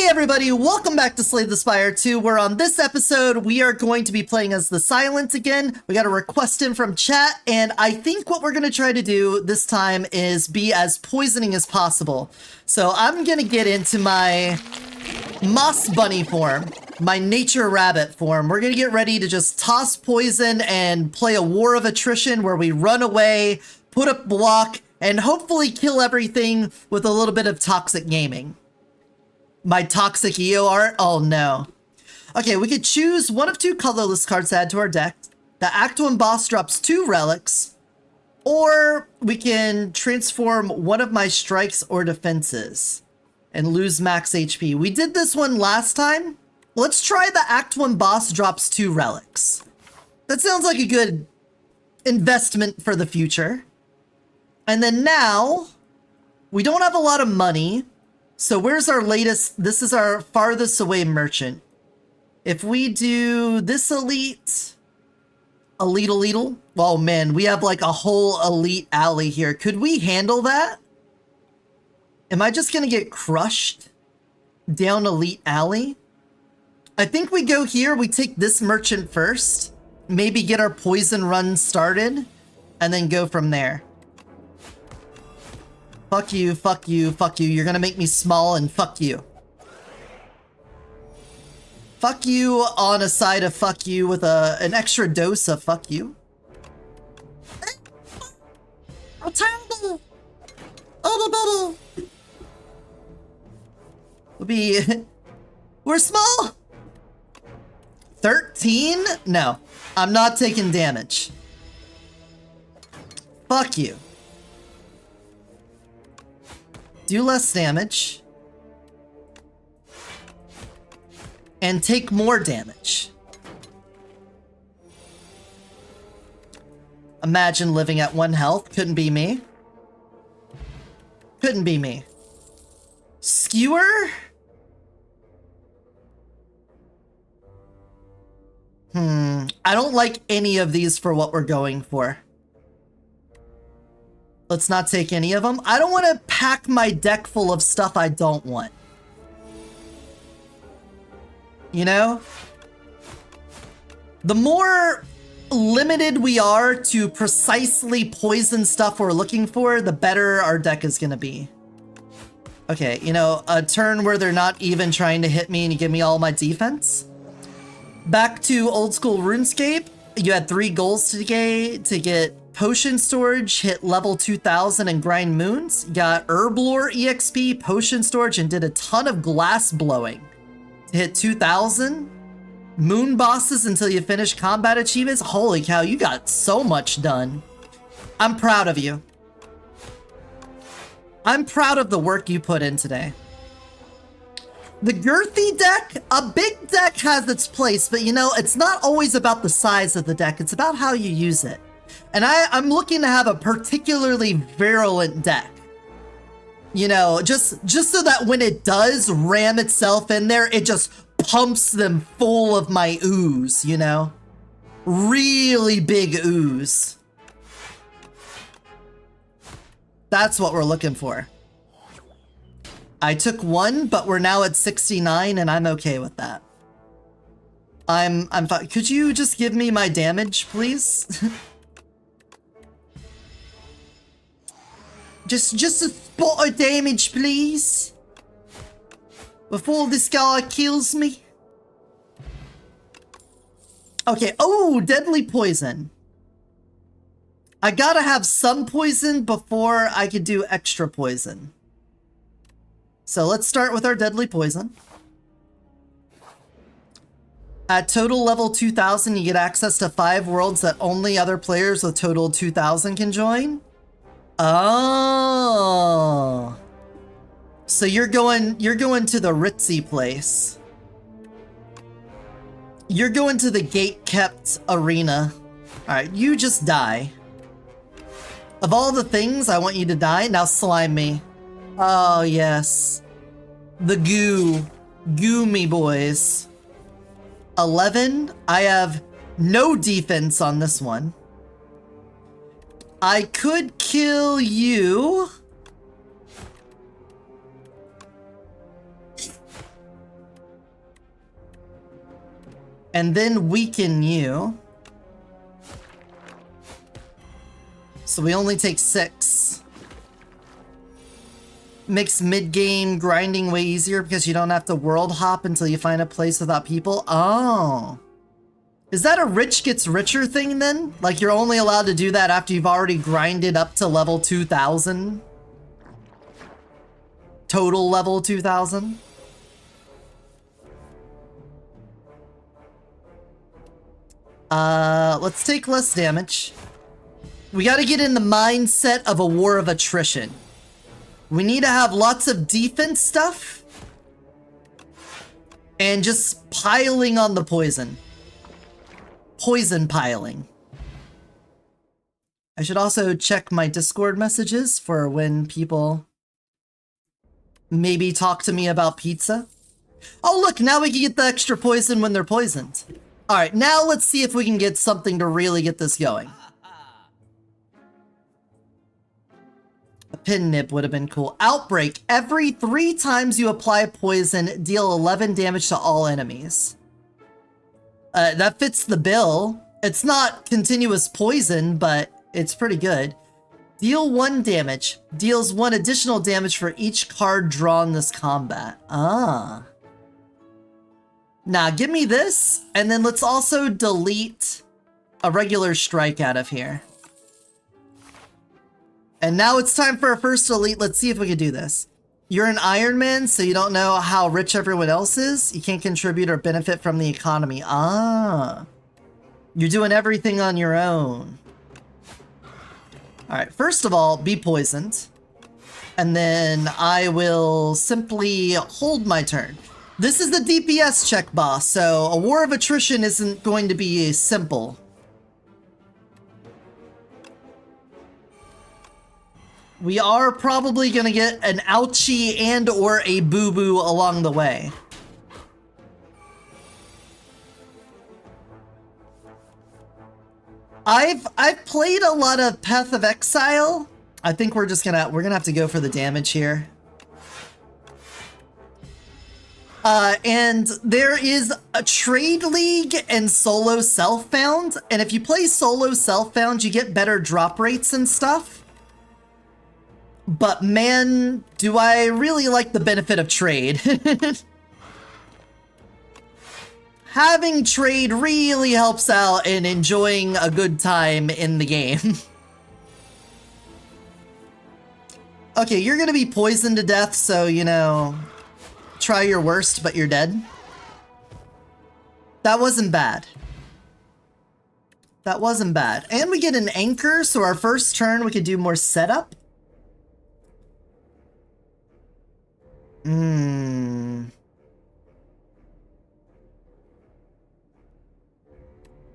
everybody, welcome back to Slay the Spire 2, where on this episode, we are going to be playing as the Silent again. We got a request in from chat, and I think what we're going to try to do this time is be as poisoning as possible. So I'm going to get into my Moss Bunny form, my Nature Rabbit form. We're going to get ready to just toss poison and play a war of attrition where we run away, put up block, and hopefully kill everything with a little bit of toxic gaming. My toxic EO art? Oh no. Okay, we could choose one of two colorless cards to add to our deck. The Act 1 boss drops 2 relics. Or we can transform one of my strikes or defenses and lose max HP. We did this one last time. Let's try the Act 1 boss drops 2 relics. That sounds like a good investment for the future. And then now, we don't have a lot of money. So where's our latest? This is our farthest away merchant. If we do this elite, oh man, we have like a whole elite alley here. Could we handle that? Am I just gonna get crushed down elite alley? I think we go here, we take this merchant first, maybe get our poison run started, and then go from there. Fuck you, fuck you, fuck you. You're gonna make me small and fuck you. Fuck you on a side of fuck you with an extra dose of fuck you. I'm terrible. Oh, the battle. We're small. 13? No, I'm not taking damage. Fuck you. Do less damage. And take more damage. Imagine living at 1 health. Couldn't be me. Couldn't be me. Skewer? I don't like any of these for what we're going for. Let's not take any of them. I don't want to pack my deck full of stuff I don't want. You know? The more limited we are to precisely poison stuff we're looking for, the better our deck is going to be. Okay, you know, a turn where they're not even trying to hit me and you give me all my defense. Back to old school RuneScape. You had 3 goals today to get Potion Storage, hit level 2000 and grind moons. You got Herblore EXP, Potion Storage, and did a ton of glass blowing to hit 2000. Moon bosses until you finish combat achievements. Holy cow, you got so much done. I'm proud of you. I'm proud of the work you put in today. The girthy deck, a big deck has its place, but you know, it's not always about the size of the deck. It's about how you use it. And I'm looking to have a particularly virulent deck. You know, just so that when it does ram itself in there, it just pumps them full of my ooze, you know? Really big ooze. That's what we're looking for. I took 1, but we're now at 69, and I'm okay with that. I'm fine. Could you just give me my damage, please? Just a spot of damage, please. Before this guy kills me. Okay, oh, deadly poison. I gotta have some poison before I could do extra poison. So let's start with our deadly poison. At total level 2000, you get access to 5 worlds that only other players with total 2000 can join. Oh. So you're going to the ritzy place. You're going to the gate-kept arena. All right, you just die. Of all the things I want you to die, now slime me. Oh, yes. The goo. Goo me, boys. 11. I have no defense on this one. I could kill you. and then weaken you. So we only take 6. Makes mid-game grinding way easier because you don't have to world hop until you find a place without people. Oh. Is that a rich gets richer thing then? Like you're only allowed to do that after you've already grinded up to level 2000? Total level 2000? Let's take less damage. We gotta get in the mindset of a war of attrition. We need to have lots of defense stuff. And just piling on the poison. Poison piling. I should also check my Discord messages for when people maybe talk to me about pizza. Oh look, now we can get the extra poison when they're poisoned. Alright, now let's see if we can get something to really get this going. A pin nib would have been cool. Outbreak. Every 3 times you apply poison, deal 11 damage to all enemies. That fits the bill. It's not continuous poison, but it's pretty good. Deal 1 damage. Deals 1 additional damage for each card drawn this combat. Ah. Nah, give me this, and then let's also delete a regular strike out of here. And now it's time for our first elite. Let's see if we can do this. You're an Iron Man, so you don't know how rich everyone else is. You can't contribute or benefit from the economy. Ah. You're doing everything on your own. Alright, first of all, be poisoned. And then I will simply hold my turn. This is the DPS check boss, so a war of attrition isn't going to be simple. We are probably gonna get an ouchie and or a boo-boo along the way. I've played a lot of Path of Exile. I think we're gonna have to go for the damage here. And there is a trade league and solo self-found, and if you play solo self-found, you get better drop rates and stuff. But man, do I really like the benefit of trade. Having trade really helps out in enjoying a good time in the game. Okay, you're gonna be poisoned to death, so, you know, try your worst, but you're dead. That wasn't bad. That wasn't bad. And we get an anchor, so our first turn we could do more setup.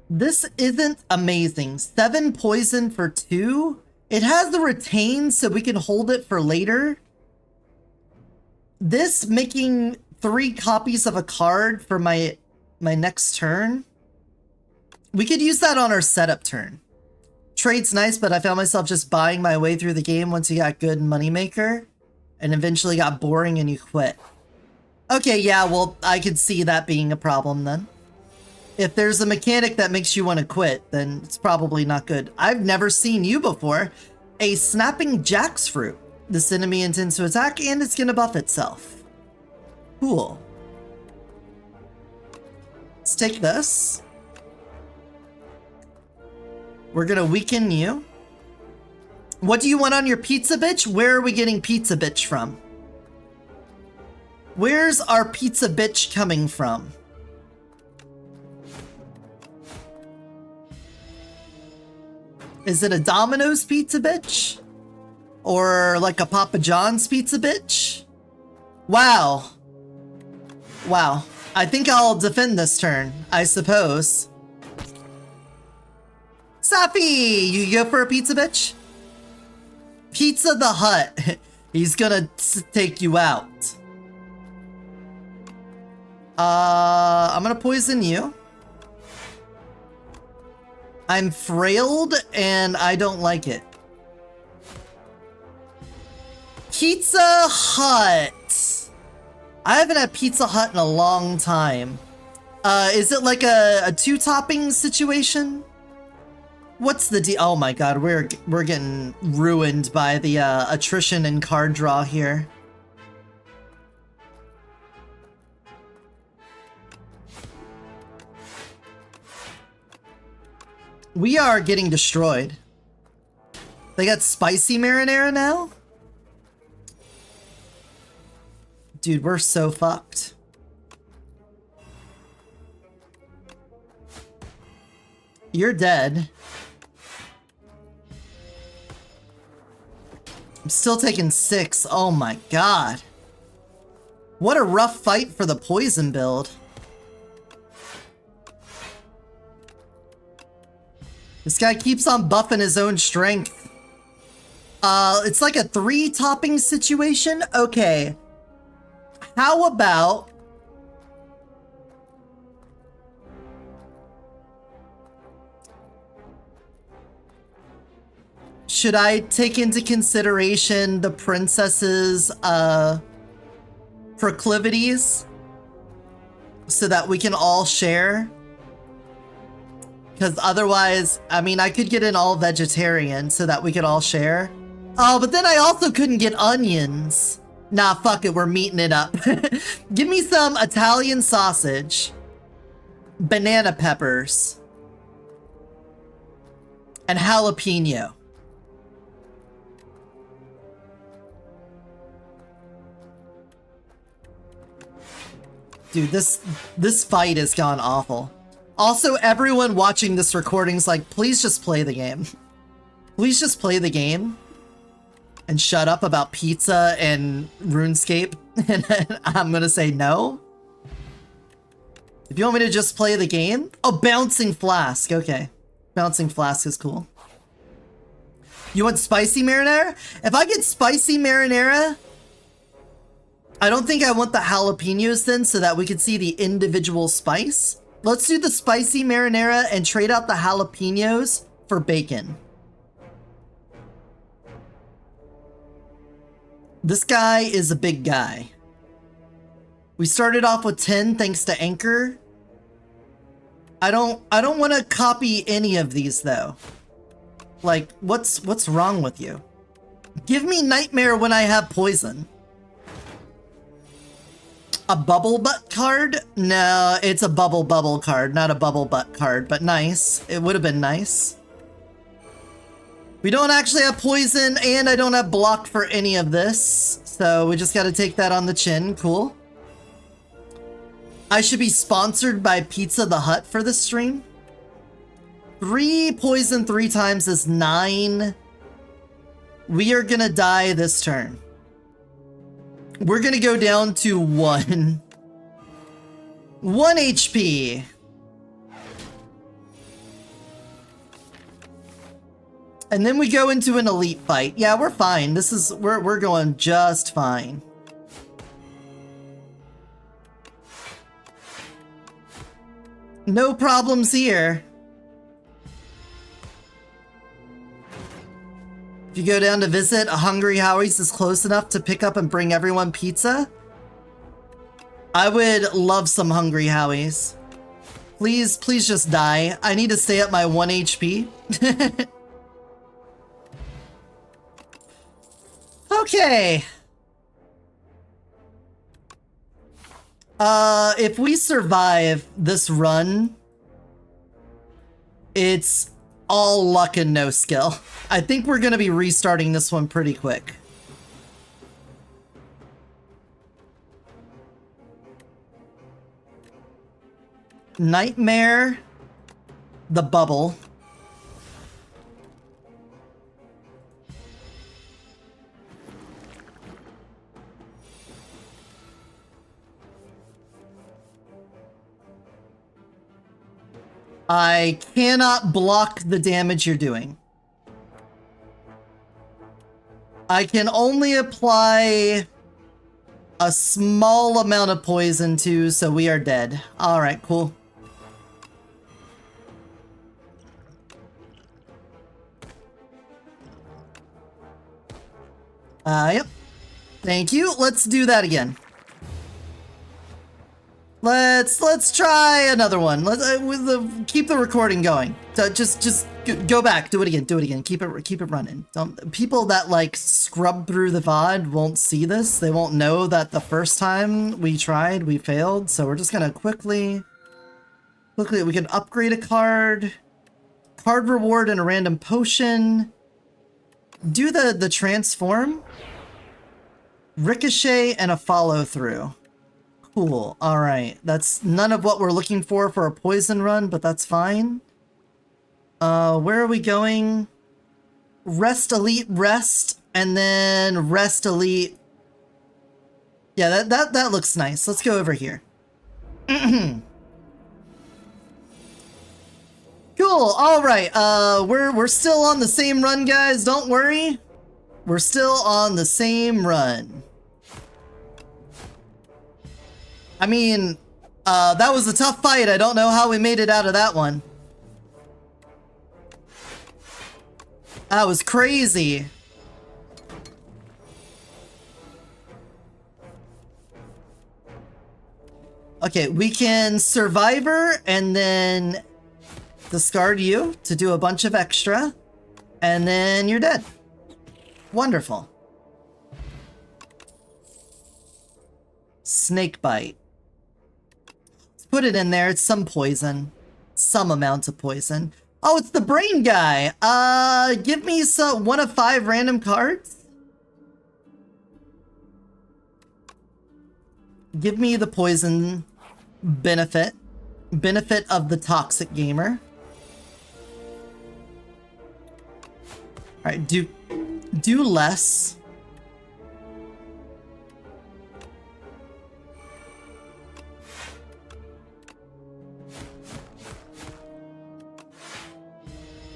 This isn't amazing. 7 poison for 2. It has the retain, so we can hold it for later. This making 3 copies of a card for my next turn. We could use that on our setup turn. Trade's nice, but I found myself just buying my way through the game once you got good moneymaker. And eventually got boring and you quit. Okay, yeah, well, I could see that being a problem then. If there's a mechanic that makes you want to quit, then it's probably not good. I've never seen you before. A snapping jackfruit. This enemy intends to attack and it's gonna buff itself. Cool. Let's take this. We're gonna weaken you. What do you want on your pizza bitch? Where are we getting pizza bitch from? Where's our pizza bitch coming from? Is it a Domino's pizza bitch? Or like a Papa John's pizza bitch? Wow. Wow. I think I'll defend this turn, I suppose. Sappy! You go for a pizza bitch? Pizza the Hut. He's gonna take you out. I'm gonna poison you. I'm frailed and I don't like it. Pizza Hut. I haven't had Pizza Hut in a long time. Is it like a two-topping situation? What's the oh my god, we're getting ruined by the attrition and card draw here. We are getting destroyed. They got spicy marinara now? Dude, we're so fucked. You're dead. I'm still taking 6. Oh my god. What a rough fight for the poison build. This guy keeps on buffing his own strength. It's like a 3-topping situation? Okay. How about... should I take into consideration the princess's, proclivities? So that we can all share? Because otherwise, I mean, I could get an all-vegetarian so that we could all share. Oh, but then I also couldn't get onions. Nah, fuck it, we're meeting it up. Give me some Italian sausage, banana peppers, and jalapeno. Dude, this fight has gone awful. Also, everyone watching this recording's like, please just play the game. Please just play the game. And shut up about pizza and RuneScape. And I'm gonna say no. If you want me to just play the game? Oh, Bouncing Flask. Okay. Bouncing Flask is cool. You want spicy marinara? If I get spicy marinara, I don't think I want the jalapenos then so that we can see the individual spice. Let's do the spicy marinara and trade out the jalapenos for bacon. This guy is a big guy. We started off with 10 thanks to Anchor. I don't want to copy any of these though. Like, what's wrong with you? Give me Nightmare when I have poison. A bubble butt card? No, it's a bubble card, not a bubble butt card, but nice. It would have been nice. We don't actually have poison, and I don't have block for any of this, so we just gotta take that on the chin. Cool. I should be sponsored by Pizza the Hut for this stream. 3 poison 3 times is 9. We are gonna die this turn. We're gonna go down to 1. 1 HP. And then we go into an elite fight. Yeah, we're fine. We're going just fine. No problems here. If you go down to visit, a Hungry Howie's is close enough to pick up and bring everyone pizza. I would love some Hungry Howie's. Please just die. I need to stay at my 1 HP. Okay. If we survive this run, it's all luck and no skill. I think we're gonna be restarting this one pretty quick. Nightmare, the bubble. I cannot block the damage you're doing. I can only apply a small amount of poison too, so we are dead. Alright, cool. Yep. Thank you. Let's do that again. Let's try another one. Let's keep the recording going. So just go back. Do it again. Keep it running. People that like scrub through the VOD won't see this. They won't know that the first time we tried, we failed. So we're just gonna quickly, we can upgrade a card reward and a random potion. Do the transform, ricochet, and a follow through. Cool. All right. That's none of what we're looking for a poison run, but that's fine. Where are we going? Rest elite, rest, and then rest elite. Yeah, that looks nice. Let's go over here. Cool. All right. We're still on the same run, guys. Don't worry. We're still on the same run. I mean, that was a tough fight. I don't know how we made it out of that one. That was crazy. Okay, we can Survivor and then discard you to do a bunch of extra, and then you're dead. Wonderful. Snake bite. Put it in there. It's some poison. Some amount of poison. Oh, it's the brain guy. Give me one of 5 random cards. Give me the poison benefit. Benefit of the toxic gamer. Alright, do less.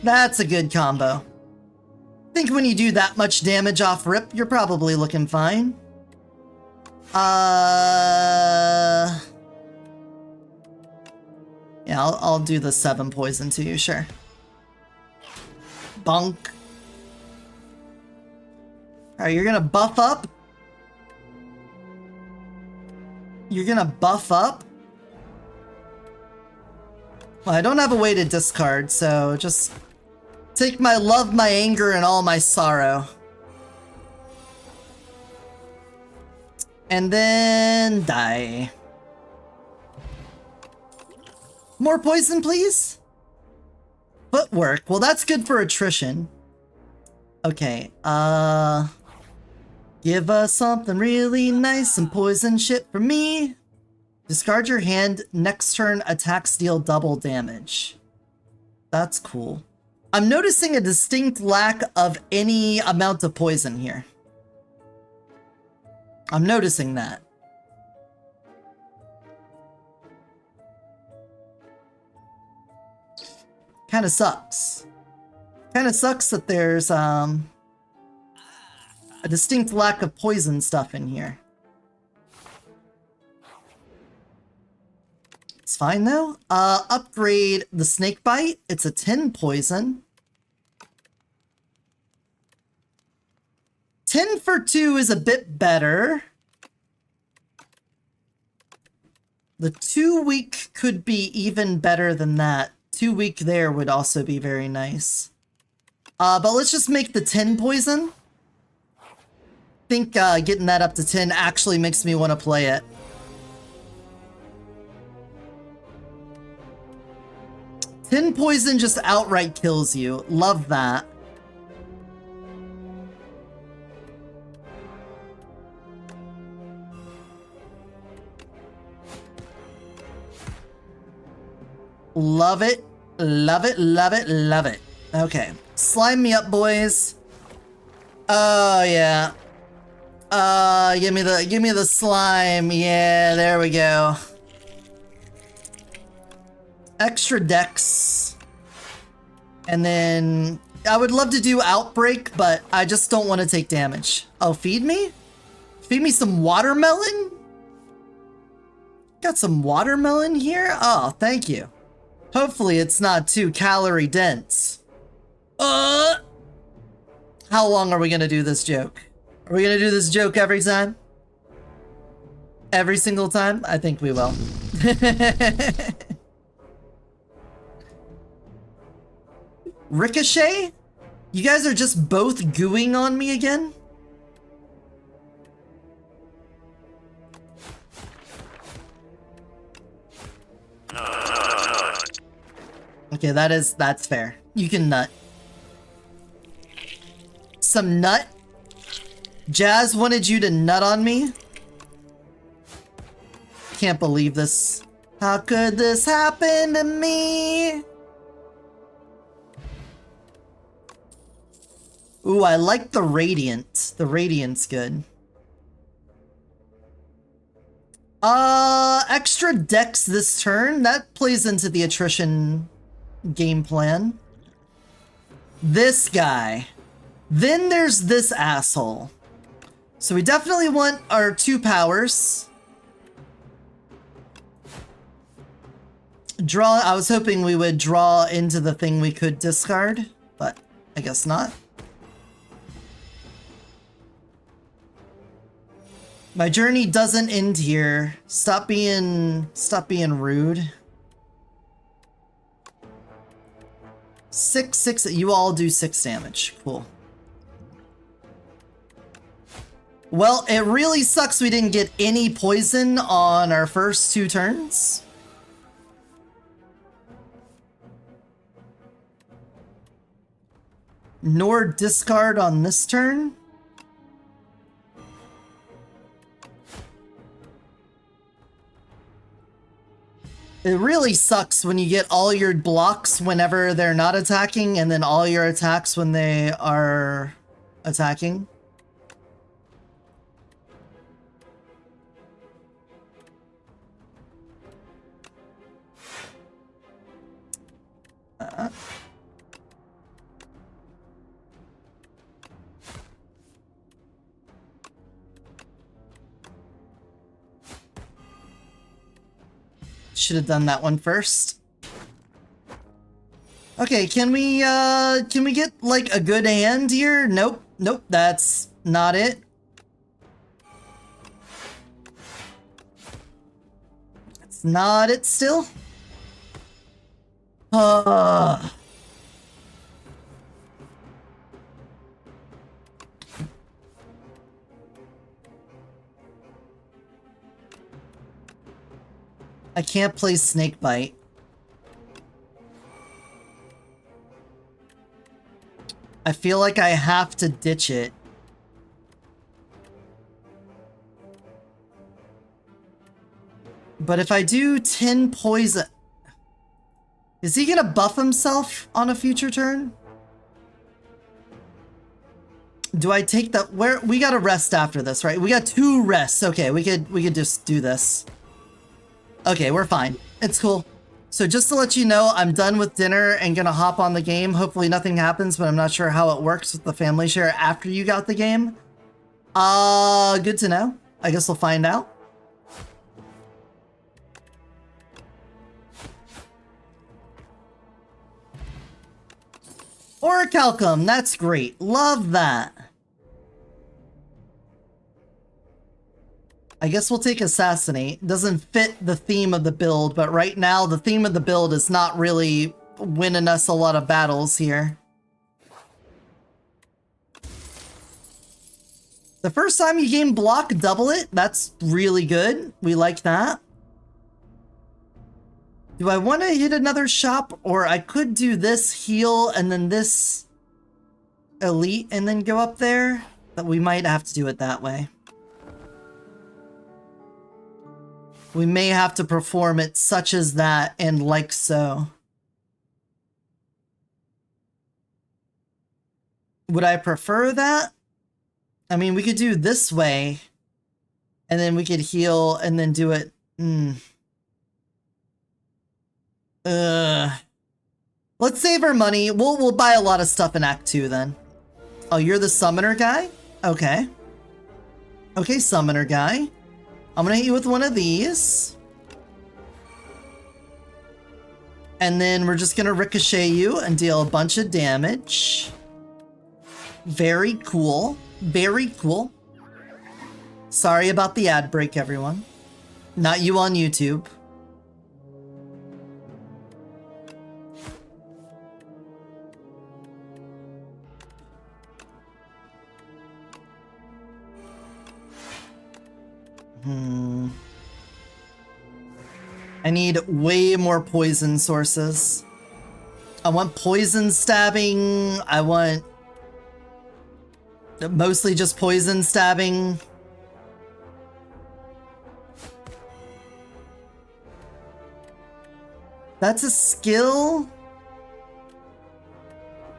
That's a good combo. I think when you do that much damage off rip, you're probably looking fine. Yeah, I'll do the 7 poison to you, sure. Bonk. Alright, you're gonna buff up. You're gonna buff up. Well, I don't have a way to discard, so just take my love, my anger, and all my sorrow. And then die. More poison, please? Footwork. Well, that's good for attrition. Okay, give us something really nice, some poison shit for me. Discard your hand, next turn attacks deal double damage. That's cool. I'm noticing a distinct lack of any amount of poison here. I'm noticing that. Kinda sucks. Kinda sucks that there's a distinct lack of poison stuff in here. It's fine though. Upgrade the snake bite. It's a 10 poison. 10 for 2 is a bit better. The 2 week could be even better than that. 2 week there would also be very nice. But let's just make the 10 poison. I think getting that up to 10 actually makes me want to play it. 10 poison just outright kills you. Love that. Love it. Love it, love it, love it. Okay. Slime me up, boys. Oh, yeah. Give me the slime. Yeah, there we go. Extra dex. And then I would love to do outbreak, but I just don't want to take damage. Oh, feed me? Feed me some watermelon? Got some watermelon here? Oh, thank you. Hopefully it's not too calorie dense. How long are we gonna do this joke? Are we gonna do this joke every time? Every single time? I think we will. Ricochet? You guys are just both gooing on me again? Okay, that's fair. You can nut. Some nut? Jazz wanted you to nut on me? Can't believe this. How could this happen to me? Ooh, I like the Radiant. The Radiant's good. Extra dex this turn. That plays into the attrition game plan. This guy. Then there's this asshole. So we definitely want our 2 powers. Draw. I was hoping we would draw into the thing we could discard, but I guess not. My journey doesn't end here. Stop being rude. 6. You all do 6 damage. Cool. Well, it really sucks we didn't get any poison on our first 2 turns. Nor discard on this turn. It really sucks when you get all your blocks whenever they're not attacking, and then all your attacks when they are attacking. Should have done that one first. Okay, can we get like a good hand here? Nope, nope, that's not it. That's not it still. I can't play Snakebite. I feel like I have to ditch it. But if I do 10 poison... Is he gonna buff himself on a future turn? Do I take the... Where we gotta rest after this, right? We got 2 rests. Okay, we could just do this. Okay, we're fine. It's cool. So just to let you know, I'm done with dinner and gonna hop on the game. Hopefully nothing happens, but I'm not sure how it works with the family share after you got the game. Good to know. I guess we'll find out. Orichalcum, that's great. Love that. I guess we'll take Assassinate. Doesn't fit the theme of the build, but right now the theme of the build is not really winning us a lot of battles here. The first time you game block, double it. That's really good. We like that. Do I want to hit another shop, or I could do this heal and then this elite and then go up there? But we might have to do it that way. We may have to perform it such as that and like so. Would I prefer that? I mean, we could do this way and then we could heal and then do it. Let's save our money. We'll buy a lot of stuff in Act 2 then. Oh, you're the summoner guy? Okay. Okay, summoner guy. I'm gonna hit you with one of these. And then we're just gonna ricochet you and deal a bunch of damage. Very cool. Very cool. Sorry about the ad break, everyone. Not you on YouTube. I need way more poison sources. I want poison stabbing. I want mostly just poison stabbing. That's a skill.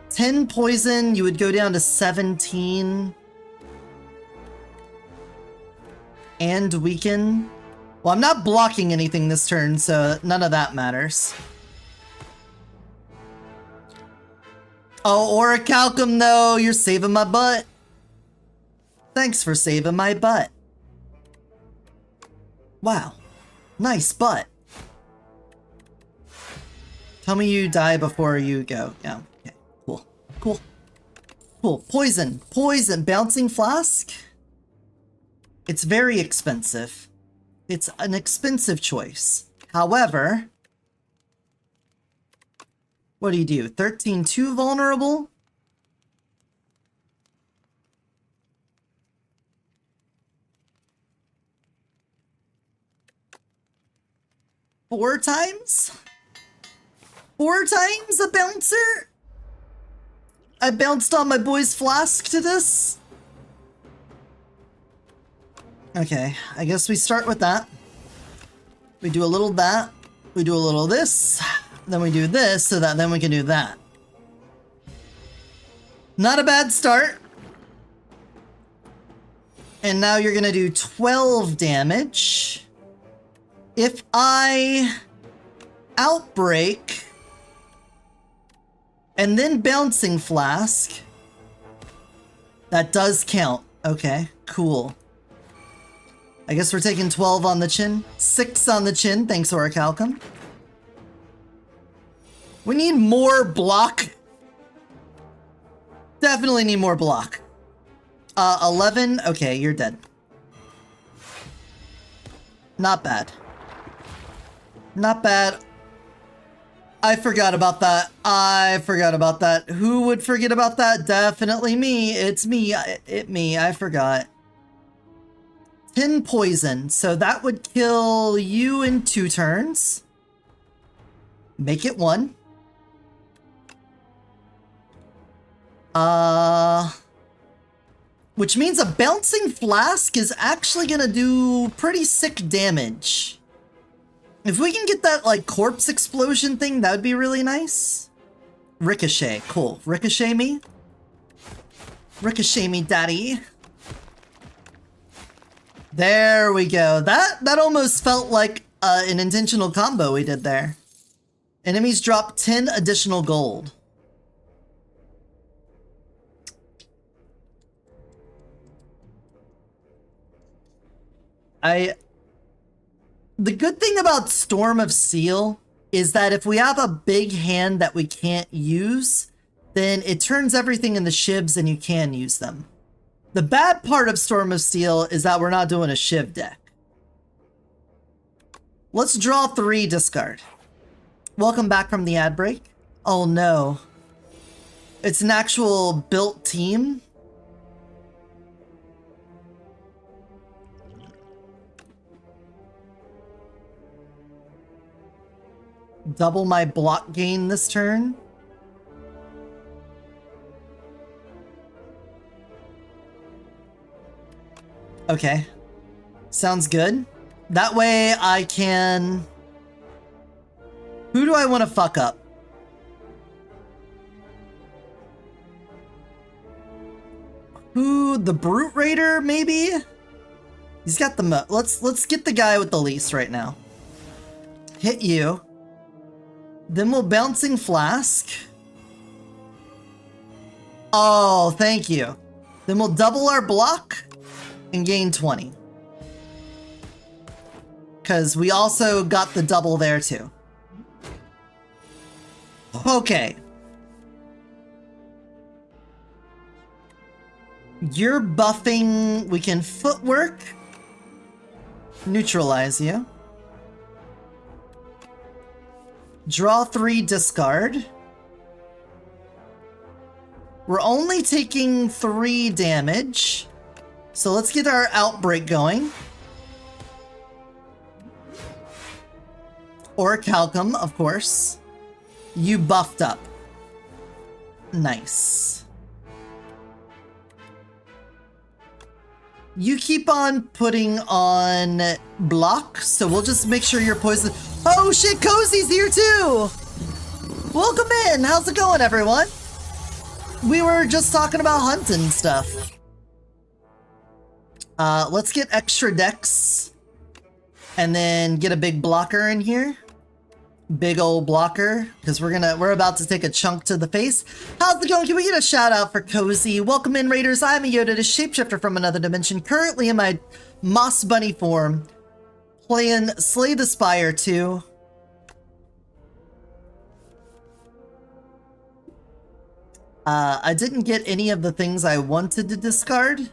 10 poison, you would go down to 17. And weaken. Well, I'm not blocking anything this turn, so none of that matters. Oh, Orichalcum, though, you're saving my butt. Thanks for saving my butt. Wow. Nice butt. Tell me you die before you go. Yeah, okay, cool. Cool. Cool. Poison. Poison. Bouncing Flask? It's very expensive. It's an expensive choice. However, what do you do? 13-2 vulnerable? Four times? 4 times a bouncer? I bounced on my boy's flask to this? Okay, I guess we start with that. We do a little that. We do a little this. Then we do this so that then we can do that. Not a bad start. And now you're gonna do 12 damage. If I outbreak and then bouncing flask, that does count. Okay, cool. I guess we're taking 12 on the chin. 6 on the chin, thanks Orichalcum. We need more block. Definitely need more block. 11, okay, you're dead. Not bad. Not bad. I forgot about that. I forgot about that. Who would forget about that? Definitely me. It's me. I forgot. 10 poison, so that would kill you in 2 turns. Make it 1. Which means a bouncing flask is actually gonna do pretty sick damage. If we can get that, like, corpse explosion thing, that would be really nice. Ricochet, cool. Ricochet me? Ricochet me, daddy. There we go. That almost felt like an intentional combo we did there. Enemies drop 10 additional gold. The good thing about Storm of Steel is that if we have a big hand that we can't use, then it turns everything into shivs and you can use them. The bad part of Storm of Steel is that we're not doing a shiv deck. Let's draw 3, discard. Welcome back from the ad break. Oh no. It's an actual built team. Double my block gain this turn. Okay. Sounds good. That way I can... Who do I want to fuck up? Who? The Brute Raider, maybe? He's got the... Let's get the guy with the least right now. Hit you. Then we'll Bouncing Flask. Oh, thank you. Then we'll double our block and gain 20. Because we also got the double there too. Okay. You're buffing... We can footwork. Neutralize you. Draw 3, discard. We're only taking 3 damage. So let's get our outbreak going. Or Calcum, of course. You buffed up. Nice. You keep on putting on block, so we'll just make sure you're poisoned. Oh shit, Cozy's here too! Welcome in! How's it going, everyone? We were just talking about hunting and stuff. Let's get extra dex. And then get a big blocker in here. Big old blocker, because we're about to take a chunk to the face. How's it going? Can we get a shout out for Cozy? Welcome in, Raiders. I'm Eotidiss, shapeshifter from another dimension, currently in my Moss Bunny form, playing Slay the Spire 2. I didn't get any of the things I wanted to discard.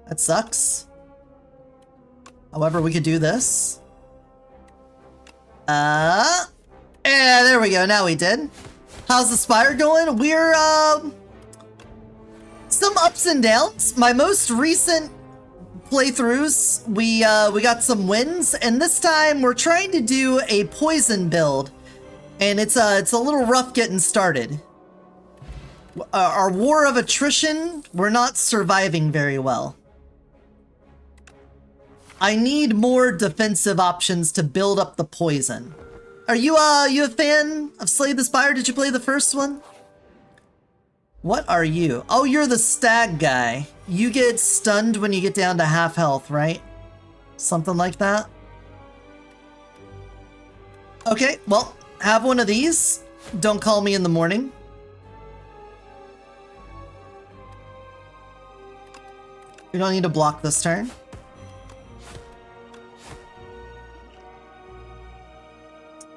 That sucks. However, we could do this. Yeah, there we go. Now we did. How's the Spire going? We're, some ups and downs. My most recent playthroughs, we got some wins, and this time we're trying to do a poison build, and it's a little rough getting started. Our war of attrition, we're not surviving very well. I need more defensive options to build up the poison. Are you a fan of Slay the Spire? Did you play the first one? What are you? Oh, you're the stag guy. You get stunned when you get down to half health, right? Something like that? Okay, well, have one of these. Don't call me in the morning. We don't need to block this turn.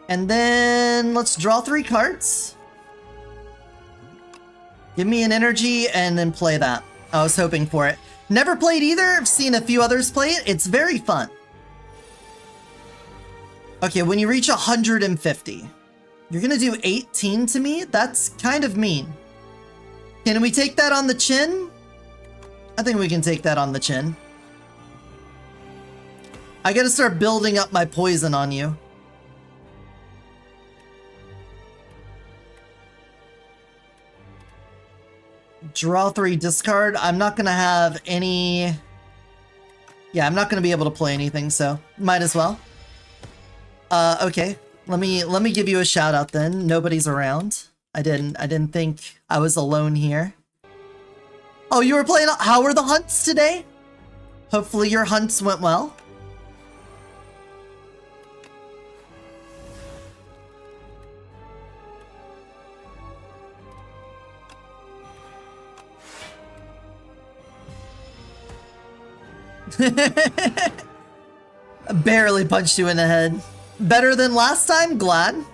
And then let's draw 3 cards. Give me an energy and then play that. I was hoping for it. Never played either. I've seen a few others play it. It's very fun. Okay, when you reach 150, you're gonna do 18 to me? That's kind of mean. Can we take that on the chin? I think we can take that on the chin. I gotta start building up my poison on you. Draw 3, discard. I'm not gonna have any... Yeah, I'm not gonna be able to play anything, so might as well. Okay. Let me give you a shout out then. Nobody's around. I didn't think I was alone here. Oh, you were playing... How were the hunts today? Hopefully your hunts went well. Barely punched you in the head. Better than last time? Glad.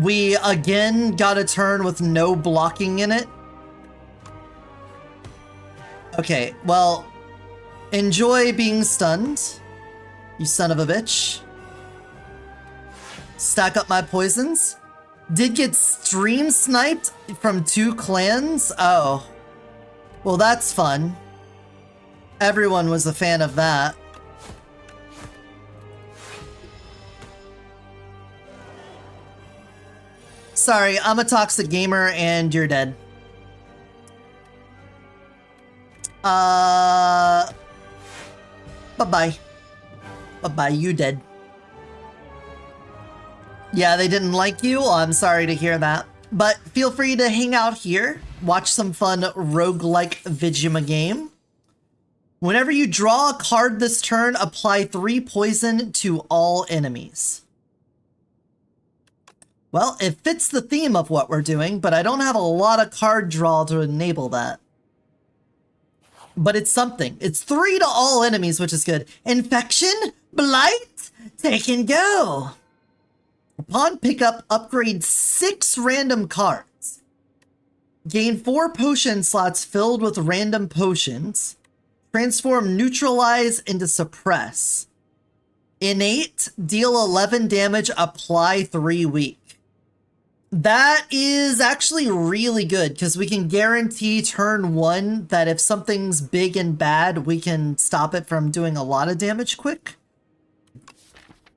We again got a turn with no blocking in it. Okay, well, enjoy being stunned, you son of a bitch. Stack up my poisons. Did get stream sniped from 2 clans? Oh. Well, that's fun. Everyone was a fan of that. Sorry, I'm a toxic gamer and you're dead. Bye-bye. Bye-bye, you dead. Yeah, they didn't like you? Well, I'm sorry to hear that. But feel free to hang out here, watch some fun roguelike Vtuber game. Whenever you draw a card this turn, apply 3 poison to all enemies. Well, it fits the theme of what we're doing, but I don't have a lot of card draw to enable that. But it's something. It's 3 to all enemies, which is good. Infection? Blight? Take and go! Upon pickup, upgrade 6 random cards. Gain 4 potion slots filled with random potions. Transform neutralize into suppress. Innate, deal 11 damage, apply 3 weak. That is actually really good because we can guarantee turn 1 that if something's big and bad, we can stop it from doing a lot of damage quick.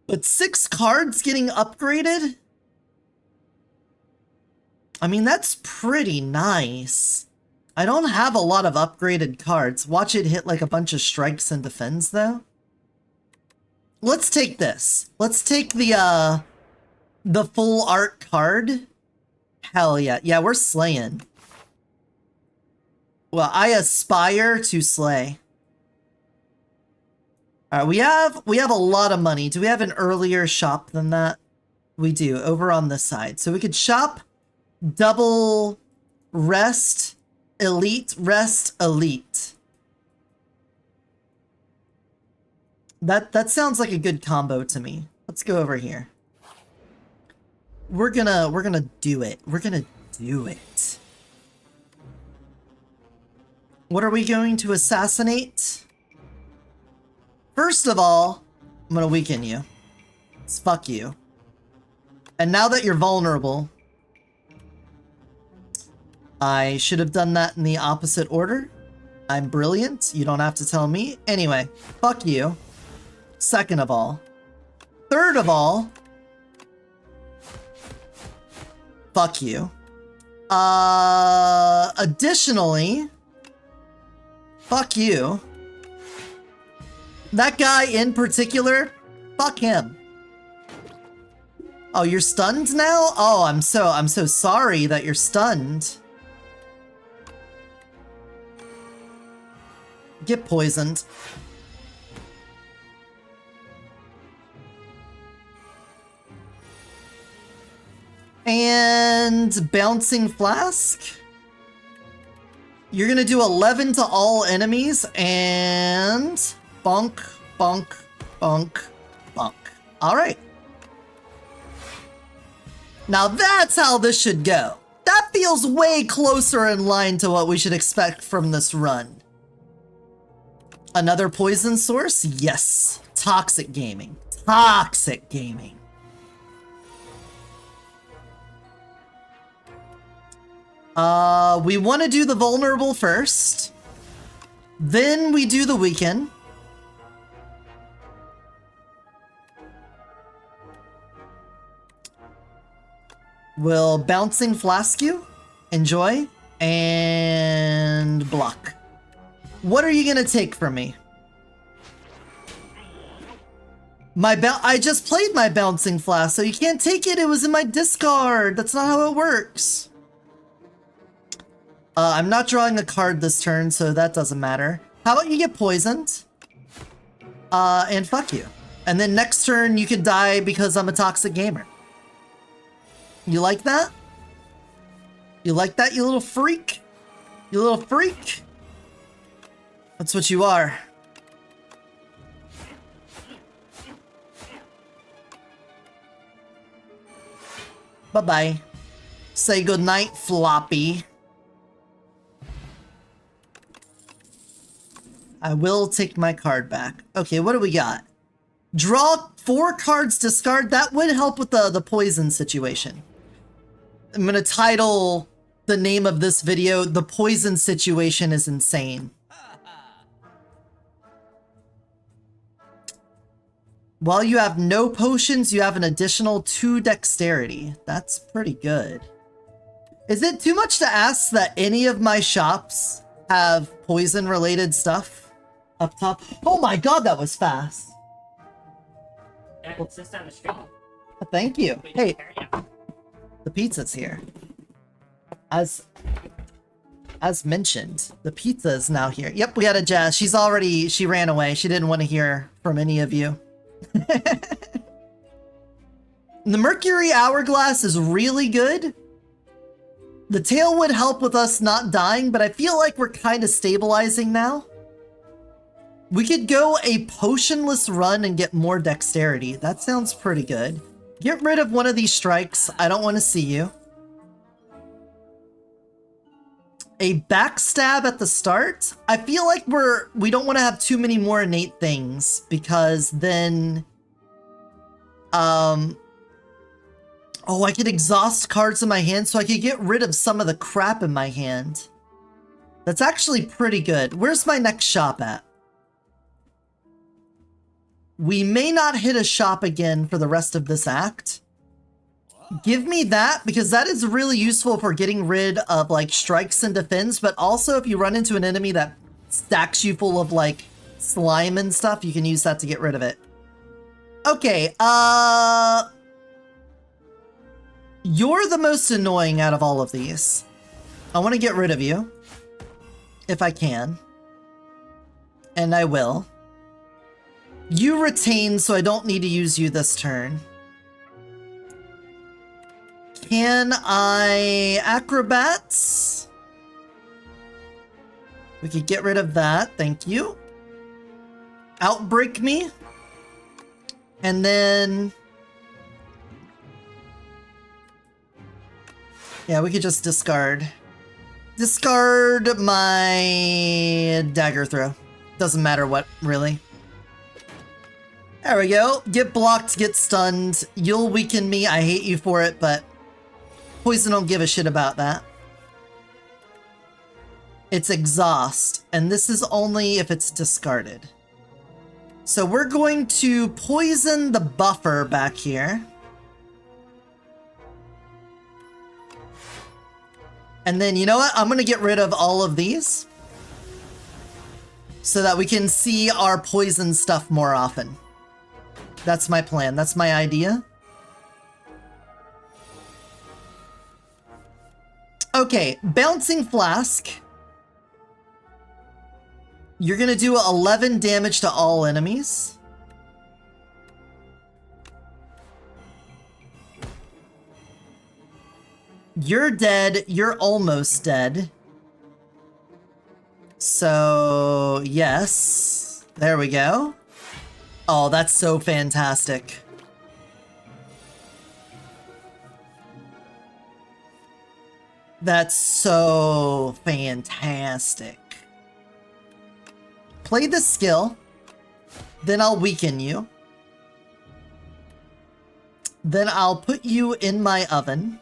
But 6 cards getting upgraded? I mean, that's pretty nice. I don't have a lot of upgraded cards. Watch it hit like a bunch of strikes and defends though. Let's take this. Let's take the full art card. Hell yeah. Yeah, we're slaying. Well, I aspire to slay. All right, we have a lot of money. Do we have an earlier shop than that? We do, over on this side. So we could shop double rest, elite, rest, elite. That sounds like a good combo to me. Let's go over here. We're gonna do it. We're gonna do it. What are we going to assassinate? First of all, I'm gonna weaken you. It's fuck you. And now that you're vulnerable, I should have done that in the opposite order. I'm brilliant. You don't have to tell me. Anyway, fuck you. Second of all. Third of all. Fuck you. Additionally. Fuck you. That guy in particular. Fuck him. Oh, you're stunned now? Oh, I'm so sorry that you're stunned. Get poisoned. And bouncing flask. You're gonna do 11 to all enemies and bonk, bonk, bonk, bonk. All right. Now that's how this should go. That feels way closer in line to what we should expect from this run. Another poison source? Yes. Toxic gaming. Toxic gaming. We want to do the vulnerable first. Then we do the weaken. We'll bouncing flask you. Enjoy. And block. What are you gonna take from me? I just played my bouncing flask, so you can't take it. It was in my discard. That's not how it works. I'm not drawing a card this turn, so that doesn't matter. How about you get poisoned? And fuck you. And then next turn you can die because I'm a toxic gamer. You like that? You like that, you little freak? You little freak? That's what you are. Bye-bye. Say goodnight, Floppy. I will take my card back. Okay, what do we got? Draw 4 cards, discard. That would help with the poison situation. I'm gonna title the name of this video, "The Poison Situation is Insane." While you have no potions, you have an additional 2 dexterity. That's pretty good. Is it too much to ask that any of my shops have poison-related stuff up top? Oh my god, that was fast. Yeah, it's just down the street. Thank you. Hey, the pizza's here. As mentioned, the pizza is now here. Yep, we had a Jazz. She ran away. She didn't want to hear from any of you. The Mercury Hourglass is really good. The tail would help with us not dying, but I feel like we're kind of stabilizing now. We could go a potionless run and get more dexterity. That sounds pretty good. Get rid of one of these strikes. I don't want to see you. A backstab at the start? I feel like we don't want to have too many more innate things because then oh, I could exhaust cards in my hand so I could get rid of some of the crap in my hand. That's actually pretty good. Where's my next shop at? We may not hit a shop again for the rest of this act. Give me that, because that is really useful for getting rid of, like, strikes and defense, but also if you run into an enemy that stacks you full of, like, slime and stuff, you can use that to get rid of it. Okay, you're the most annoying out of all of these. I want to get rid of you. If I can. And I will. You retain, so I don't need to use you this turn. Can I acrobats? We could get rid of that, thank you. Outbreak me. And then... yeah, we could just discard. Discard my dagger throw. Doesn't matter what, really. There we go. Get blocked, get stunned. You'll weaken me. I hate you for it, but poison don't give a shit about that. It's exhaust, and this is only if it's discarded. So we're going to poison the buffer back here. And then, you know what? I'm going to get rid of all of these so that we can see our poison stuff more often. That's my plan. That's my idea. Okay, Bouncing Flask. You're going to do 11 damage to all enemies. You're dead. You're almost dead. So, yes. There we go. Oh, that's so fantastic. That's so fantastic. Play the skill. Then I'll weaken you. Then I'll put you in my oven.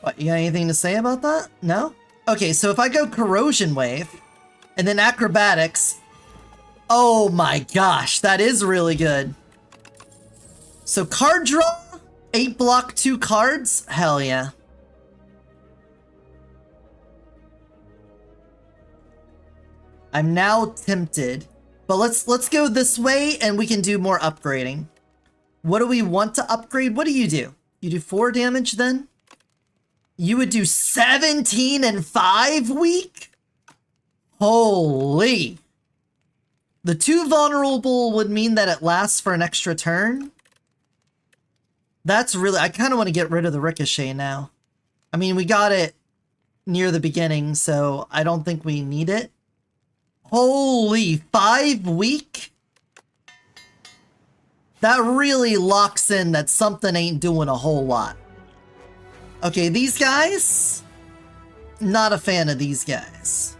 What, you got anything to say about that? No? Okay, so if I go Corrosion Wave, and then Acrobatics, oh my gosh, that is really good. So card draw, 8 block, 2 cards, hell yeah. I'm now tempted, but let's go this way and we can do more upgrading. What do we want to upgrade? What do? You do 4 damage then? You would do 17 and 5 weak? Holy. The 2 vulnerable would mean that it lasts for an extra turn. That's really... I kind of want to get rid of the ricochet now. I mean, we got it near the beginning, so I don't think we need it. Holy, 5 weak? That really locks in that something ain't doing a whole lot. Okay, these guys, not a fan of these guys.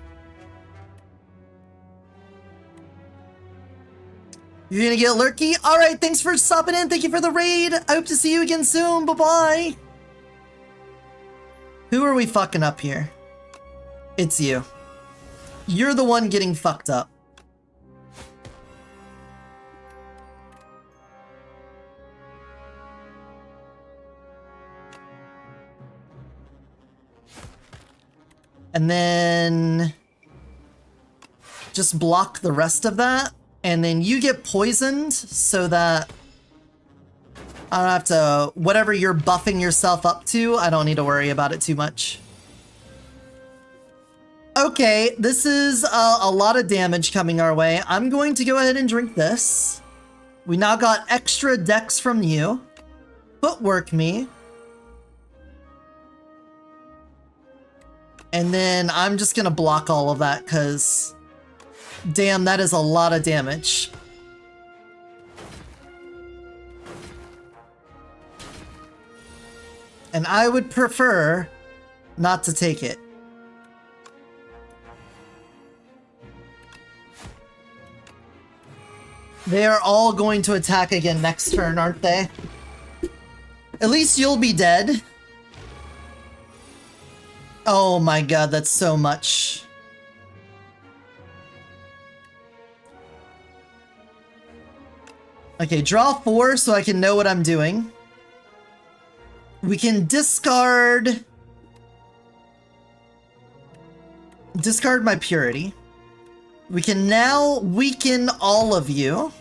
You're gonna get lurky? Alright, thanks for stopping in. Thank you for the raid. I hope to see you again soon. Bye-bye. Who are we fucking up here? It's you. You're the one getting fucked up. And then just block the rest of that. And then you get poisoned so that I don't have to, whatever you're buffing yourself up to, I don't need to worry about it too much. Okay, this is a lot of damage coming our way. I'm going to go ahead and drink this. We now got extra dex from you. Footwork me. And then I'm just gonna block all of that, because damn, that is a lot of damage. And I would prefer not to take it. They are all going to attack again next turn, aren't they? At least you'll be dead. Oh my god, that's so much. Okay, draw 4 so I can know what I'm doing. We can discard my purity. We can now weaken all of you.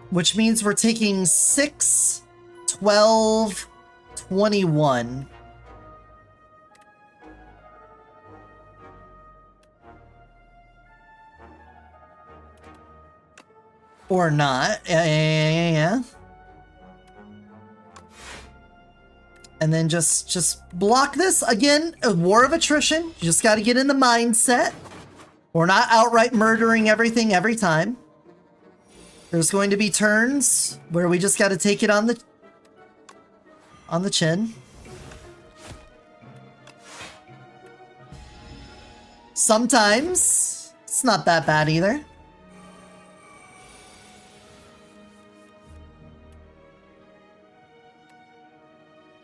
Which means we're taking 6, 12, 21. Or not. Yeah. And then just block this. Again, a war of attrition. You just got to get in the mindset. We're not outright murdering everything every time. There's going to be turns where we just got to take it on the chin. Sometimes it's not that bad either.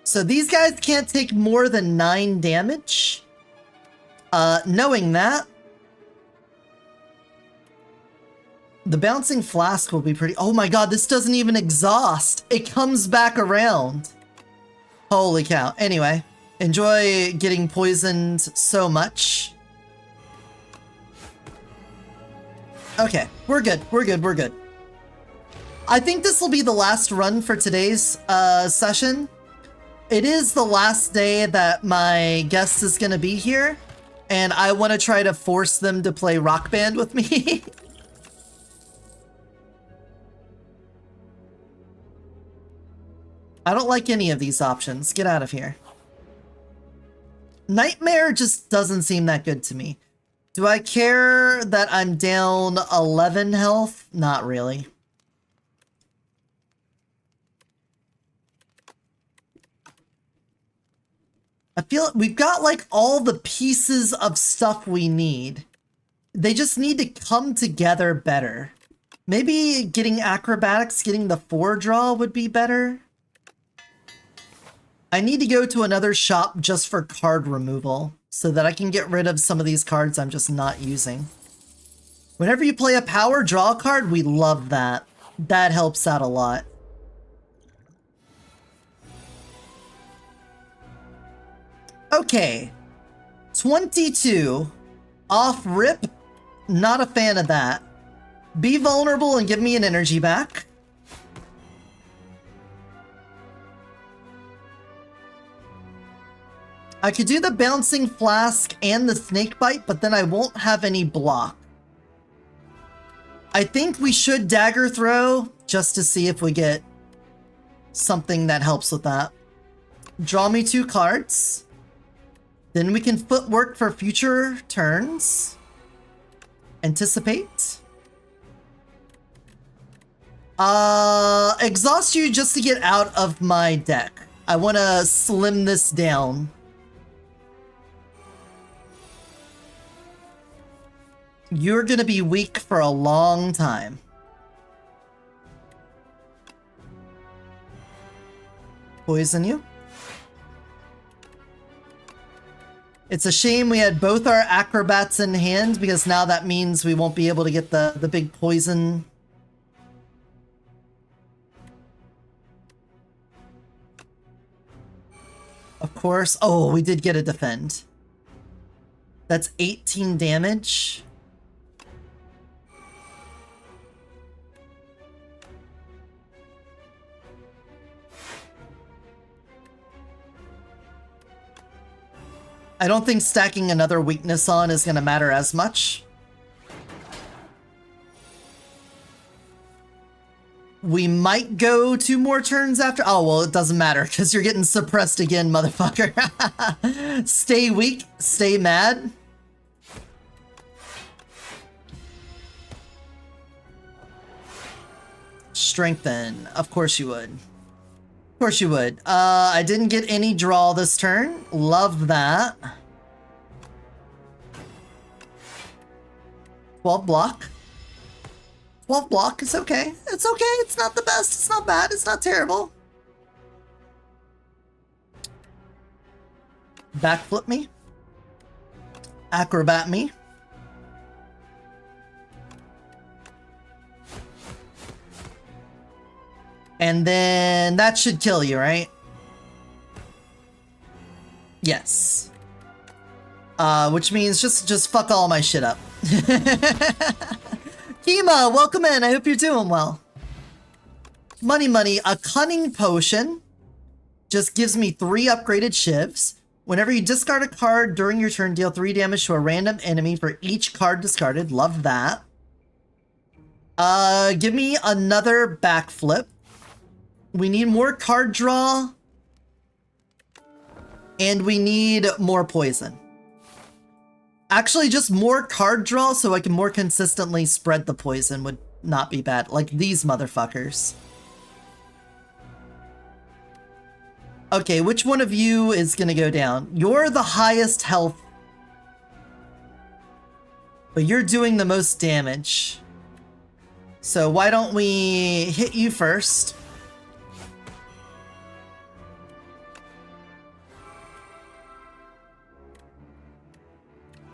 So these guys can't take more than 9 damage. Knowing that, the bouncing flask will be pretty... Oh my god, this doesn't even exhaust. It comes back around. Holy cow. Anyway, enjoy getting poisoned so much. Okay, we're good. We're good. I think this will be the last run for today's session. It is the last day that my guest is going to be here, and I want to try to force them to play Rock Band with me. I don't like any of these options. Get out of here. Nightmare just doesn't seem that good to me. Do I care that I'm down 11 health? Not really. I feel we've got like all the pieces of stuff we need. They just need to come together better. Maybe getting acrobatics, getting the 4 draw would be better. I need to go to another shop just for card removal so that I can get rid of some of these cards I'm just not using. Whenever you play a power draw card, we love that. That helps out a lot. Okay, 22, off rip, not a fan of that. Be vulnerable and give me an energy back. I could do the bouncing flask and the snake bite, but then I won't have any block. I think we should dagger throw just to see if we get something that helps with that. Draw me 2 cards. Then we can footwork for future turns. Anticipate. Exhaust you just to get out of my deck. I want to slim this down. You're going to be weak for a long time. Poison you. It's a shame we had both our acrobats in hand, because now that means we won't be able to get the big poison. Of course. Oh, we did get a defend. That's 18 damage. I don't think stacking another weakness on is going to matter as much. We might go 2 more turns after. Oh, well, it doesn't matter because you're getting suppressed again, motherfucker. Stay weak, stay mad. Strengthen. Of course you would. Of course you would. I didn't get any draw this turn. Love that. 12 block. 12 block is okay. It's okay. It's not the best. It's not bad. It's not terrible. Backflip me. Acrobat me. And then that should kill you, right? Yes. Which means just fuck all my shit up. Kima, welcome in. I hope you're doing well. Money, a cunning potion just gives me 3 upgraded shivs. Whenever you discard a card during your turn, deal 3 damage to a random enemy for each card discarded. Love that. Give me another backflip. We need more card draw. And we need more poison. Actually, just more card draw so I can more consistently spread the poison would not be bad. Like these motherfuckers. Okay, which one of you is gonna go down? You're the highest health. But you're doing the most damage. So why don't we hit you first?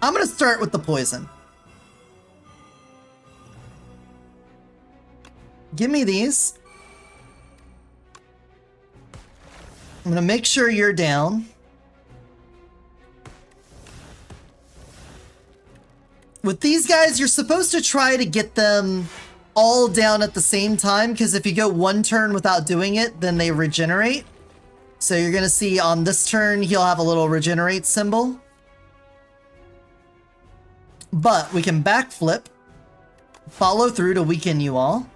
I'm gonna start with the poison. Give me these. I'm gonna make sure you're down. With these guys, you're supposed to try to get them all down at the same time, because if you go one turn without doing it, then they regenerate. So you're gonna see on this turn, he'll have a little regenerate symbol. But we can backflip, follow through to weaken you all.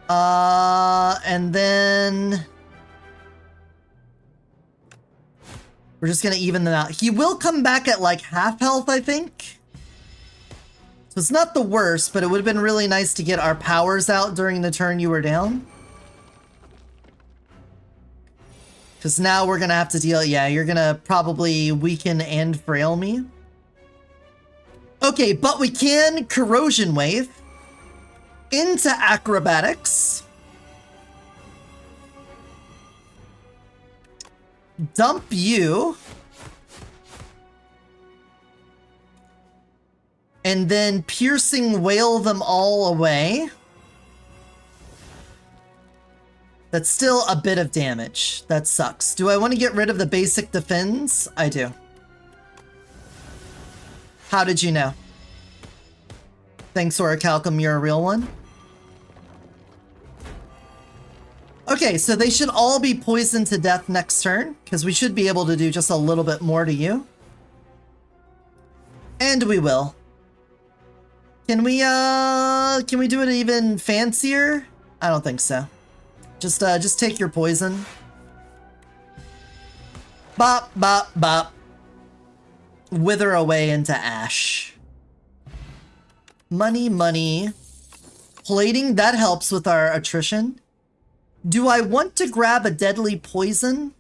And then we're just gonna even them out. He will come back at like half health, I think. So it's not the worst, but it would have been really nice to get our powers out during the turn you were down. Because now we're going to have to deal... Yeah, you're going to probably weaken and frail me. Okay, but we can Corrosion Wave into Acrobatics. Dump you. And then Piercing Wail them all away. That's still a bit of damage. That sucks. Do I want to get rid of the basic defense? I do. How did you know? Thanks, Orichalcum, you're a real one. Okay, so they should all be poisoned to death next turn, because we should be able to do just a little bit more to you. And we will. Can we do it even fancier? I don't think so. Just take your poison. Bop, bop, bop. Wither away into ash. Money. Plating, that helps with our attrition. Do I want to grab a deadly poison?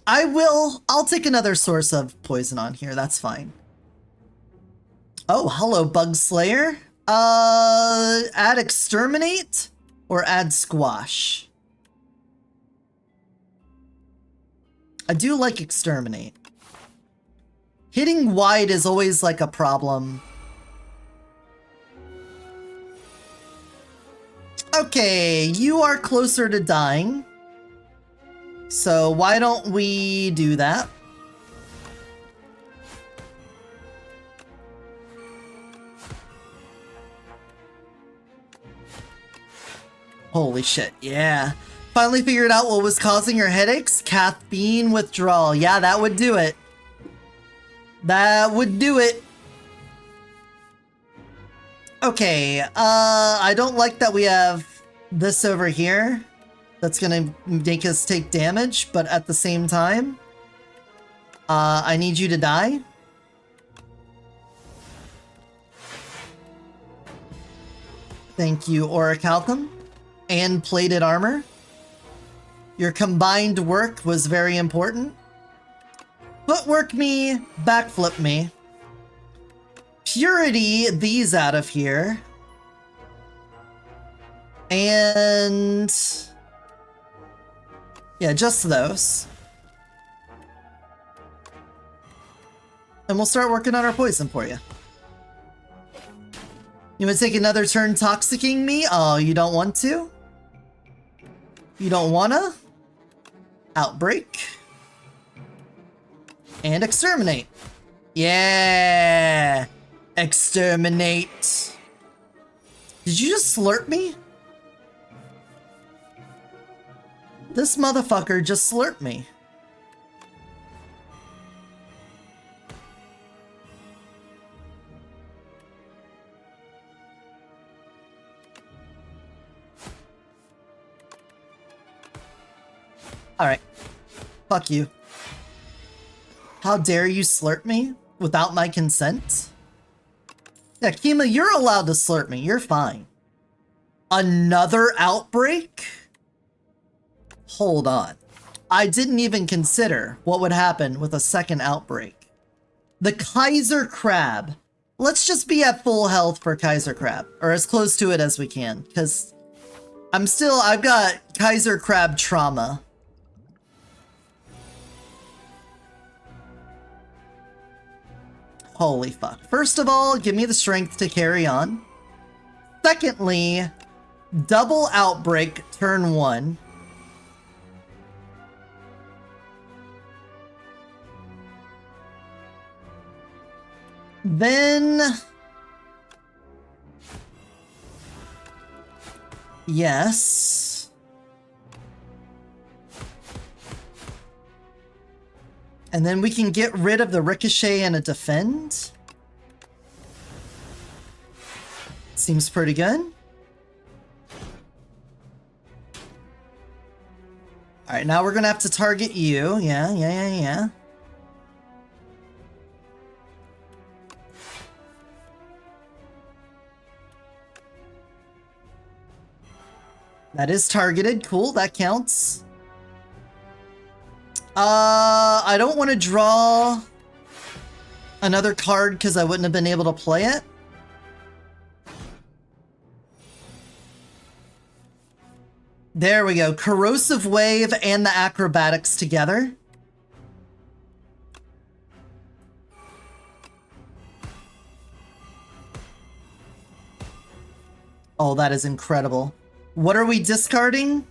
I will. I'll take another source of poison on here. That's fine. Oh, hello, Bug Slayer. Add Exterminate? Or add Squash? I do like Exterminate. Hitting wide is always like a problem. Okay, you are closer to dying. So why don't we do that? Holy shit, yeah. Finally figured out what was causing your headaches? Caffeine withdrawal. Yeah, that would do it. That would do it. Okay, I don't like that we have this over here. That's gonna make us take damage, but at the same time, I need you to die. Thank you, Orichalcum. And plated armor. Your combined work was very important. Footwork me, backflip me. Purity these out of here. And yeah, just those. And we'll start working on our poison for you. You want to take another turn toxicking me? Oh, you don't want to? You don't wanna? Outbreak. And exterminate. Yeah! Exterminate. Did you just slurp me? This motherfucker just slurped me. Alright. Fuck you. How dare you slurp me without my consent? Yeah, Kima, you're allowed to slurp me. You're fine. Another outbreak? Hold on. I didn't even consider what would happen with a second outbreak. The Kaiser Crab. Let's just be at full health for Kaiser Crab. Or as close to it as we can. Because I've got Kaiser Crab trauma. Holy fuck. First of all, give me the strength to carry on. Secondly, double outbreak turn 1. Then... yes. And then we can get rid of the ricochet and a defend. Seems pretty good. Alright, now we're gonna have to target you. Yeah. That is targeted. Cool, that counts. I don't want to draw another card because I wouldn't have been able to play it. There we go. Corrosive Wave and the Acrobatics together. Oh, that is incredible. What are we discarding?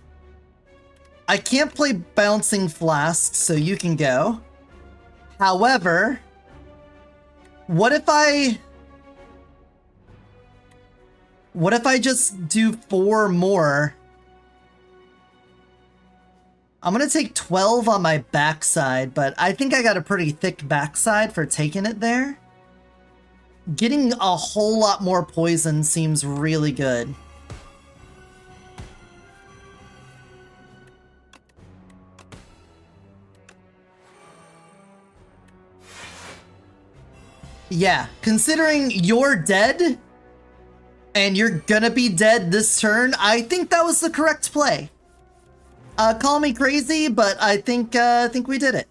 I can't play Bouncing Flask, so you can go. However, what if I just do 4 more? I'm gonna take 12 on my backside, but I think I got a pretty thick backside for taking it there. Getting a whole lot more poison seems really good. Yeah, considering you're dead, and you're gonna be dead this turn, I think that was the correct play. Call me crazy, but I think we did it.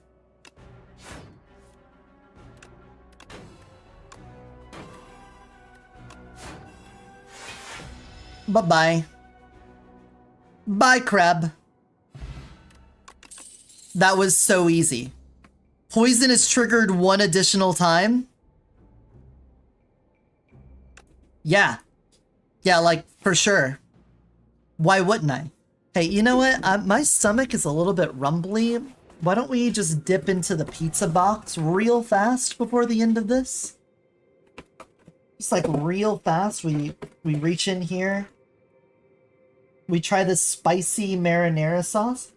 Bye-bye. Bye, Crab. That was so easy. Poison is triggered 1 additional time. Yeah. Yeah, like, for sure. Why wouldn't I? Hey, you know what? My stomach is a little bit rumbly. Why don't we just dip into the pizza box real fast before the end of this? Just like real fast, we reach in here. We try this spicy marinara sauce.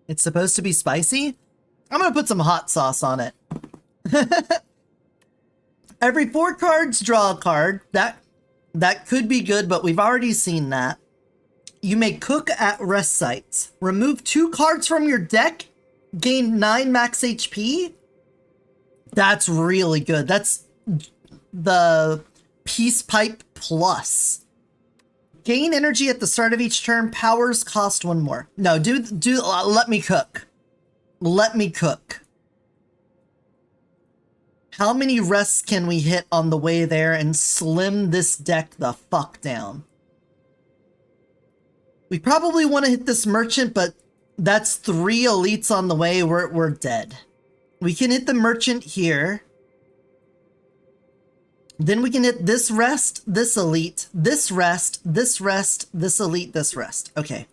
It's supposed to be spicy? I'm gonna put some hot sauce on it. Every 4 cards, draw a card. That could be good, but we've already seen that. You may cook at rest sites. Remove 2 cards from your deck. Gain 9 max HP. That's really good. That's the Peace Pipe Plus. Gain energy at the start of each turn. Powers cost 1 more. No, let me cook. Let me cook. How many rests can we hit on the way there and slim this deck the fuck down? We probably want to hit this merchant, but that's 3 elites on the way. We're dead. We can hit the merchant here. Then we can hit this rest, this elite, this rest, this rest, this elite, this rest. Okay.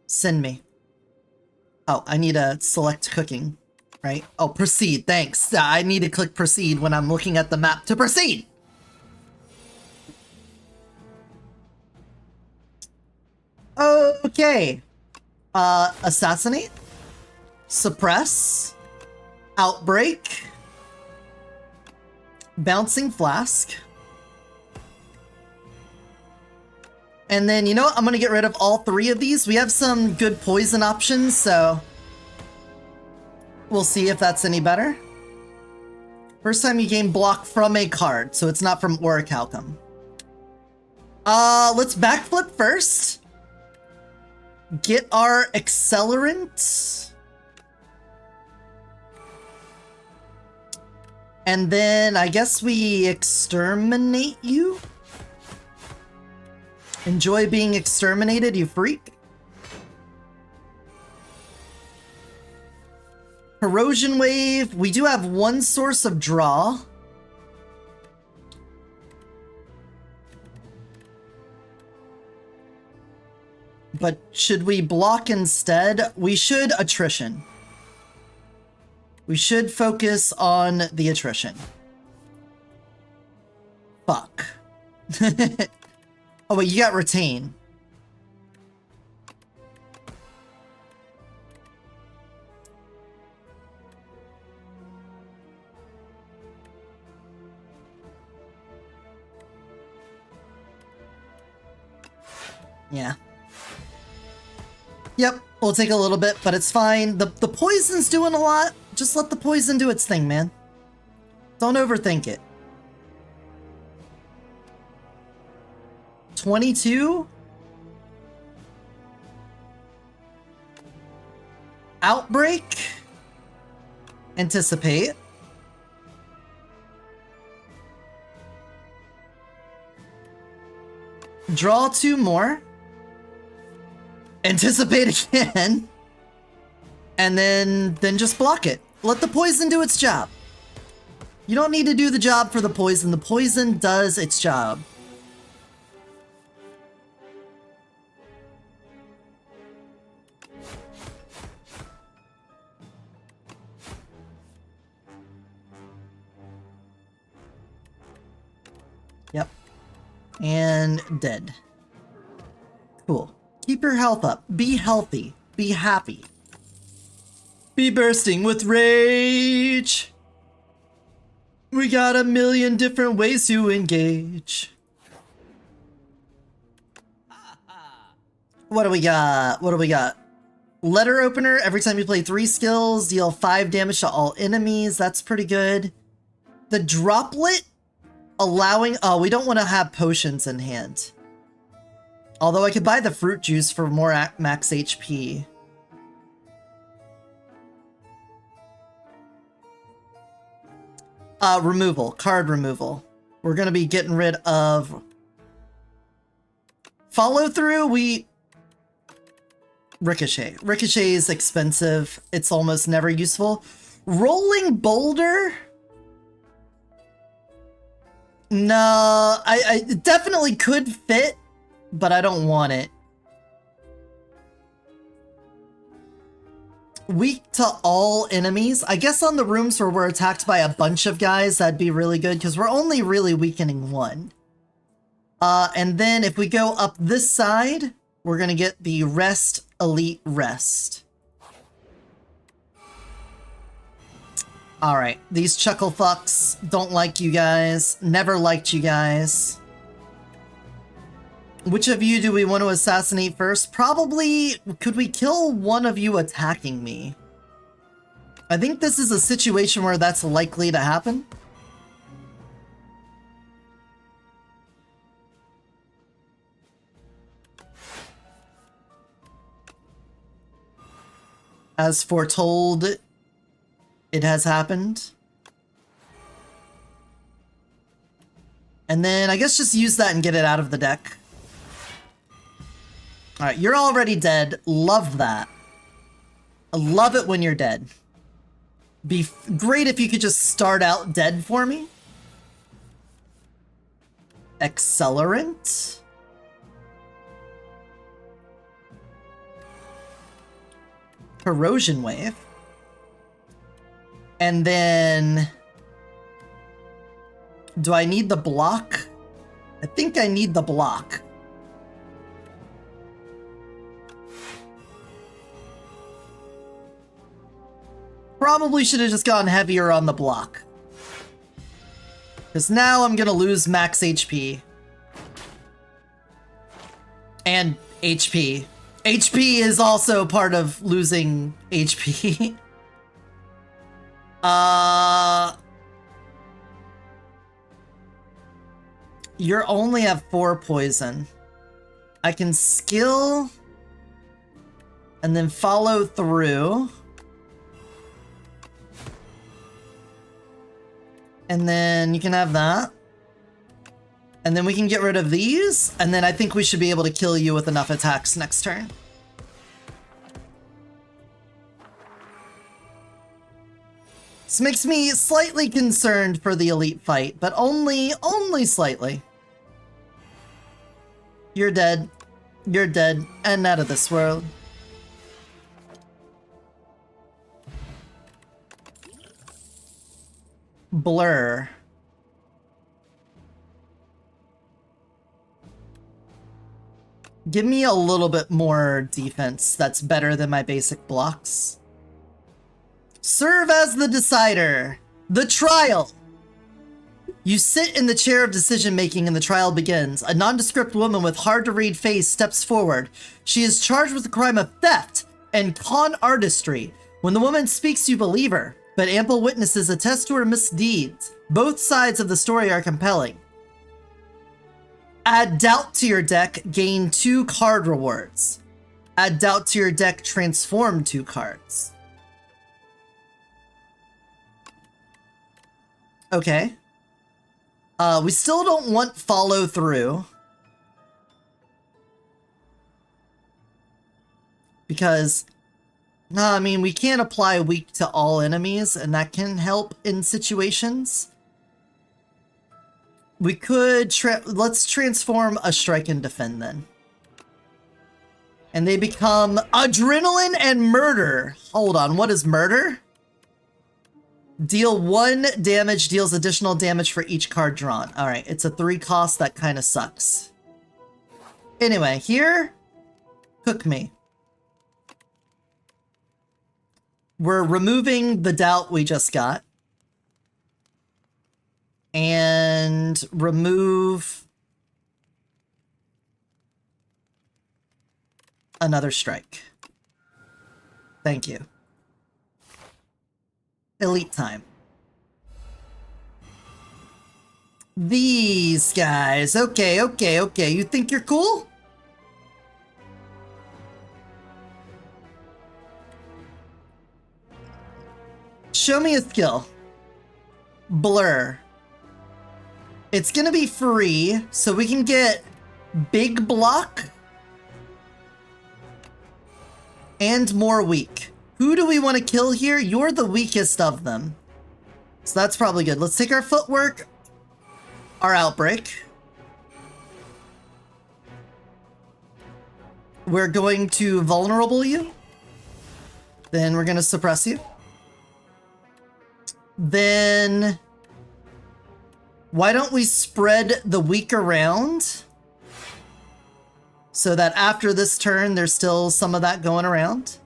Send me. Oh, I need to select cooking, right? Oh, proceed, thanks. I need to click proceed when I'm looking at the map to proceed. Okay. Assassinate. Suppress. Outbreak. Bouncing Flask. And then, you know what? I'm going to get rid of all 3 of these. We have some good poison options, so we'll see if that's any better. First time you gain block from a card, so it's not from Orichalcum. Let's backflip first. Get our accelerant. And then I guess we exterminate you. Enjoy being exterminated, you freak. Corrosion Wave. We do have 1 source of draw. But should we block instead? We should attrition. We should focus on the attrition. Fuck. Oh wait, you got retain. Yeah. Yep, we'll take a little bit, but it's fine. The poison's doing a lot. Just let the poison do its thing, man. Don't overthink it. 22? Outbreak? Anticipate. Draw 2 more. Anticipate again. And then just block it. Let the poison do its job. You don't need to do the job for the poison. The poison does its job. Yep. And dead. Cool. Keep your health up. Be healthy. Be happy. Be bursting with rage. We got a million different ways to engage. What do we got? What do we got? Letter opener. Every time you play 3 skills, deal 5 damage to all enemies. That's pretty good. The droplet allowing... Oh, we don't want to have potions in hand. Although I could buy the fruit juice for more max HP. Removal. Card removal. We're gonna be getting rid of... Follow through, Ricochet. Ricochet is expensive. It's almost never useful. Rolling Boulder? No, I definitely could fit, but I don't want it. Weak to all enemies. I guess on the rooms where we're attacked by a bunch of guys, that'd be really good, because we're only really weakening 1. And then if we go up this side, we're gonna get the Rest Elite Rest. Alright, these chuckle fucks don't like you guys. Never liked you guys. Which of you do we want to assassinate first? Probably, could we kill one of you attacking me? I think this is a situation where that's likely to happen. As foretold, it has happened. And then I guess just use that and get it out of the deck. Alright, you're already dead. Love that. I love it when you're dead. Be great if you could just start out dead for me. Accelerant. Corrosion wave. And then... do I need the block? I think I need the block. Probably should have just gone heavier on the block. Because now I'm gonna lose max HP. And HP. HP is also part of losing HP. You only have 4 poison. I can skill and then follow through. And then you can have that. And then we can get rid of these. And then I think we should be able to kill you with enough attacks next turn. This makes me slightly concerned for the elite fight, but only slightly. You're dead. You're dead and out of this world. Blur. Give me a little bit more defense that's better than my basic blocks. Serve as the decider. The trial. You sit in the chair of decision-making and the trial begins. A nondescript woman with hard-to-read face steps forward. She is charged with the crime of theft and con artistry. When the woman speaks, you believe her, but ample witnesses attest to her misdeeds. Both sides of the story are compelling. Add doubt to your deck, gain 2 card rewards. Add doubt to your deck, transform 2 cards. Okay. We still don't want follow through. Because, I mean, we can't apply weak to all enemies, and that can help in situations. We could, let's transform a strike and defend then. And they become adrenaline and murder. Hold on, what is murder? Deal 1 damage, deals additional damage for each card drawn. Alright, it's a 3 cost, that kind of sucks. Anyway, here, cook me. We're removing the doubt we just got. And remove another strike. Thank you. Elite time. These guys. Okay. You think you're cool? Show me a skill. Blur. It's gonna be free, so we can get big block and more weak. Who do we want to kill here? You're the weakest of them. So that's probably good. Let's take our footwork, our outbreak. We're going to vulnerable you. Then we're going to suppress you. Then why don't we spread the weak around so that after this turn, there's still some of that going around.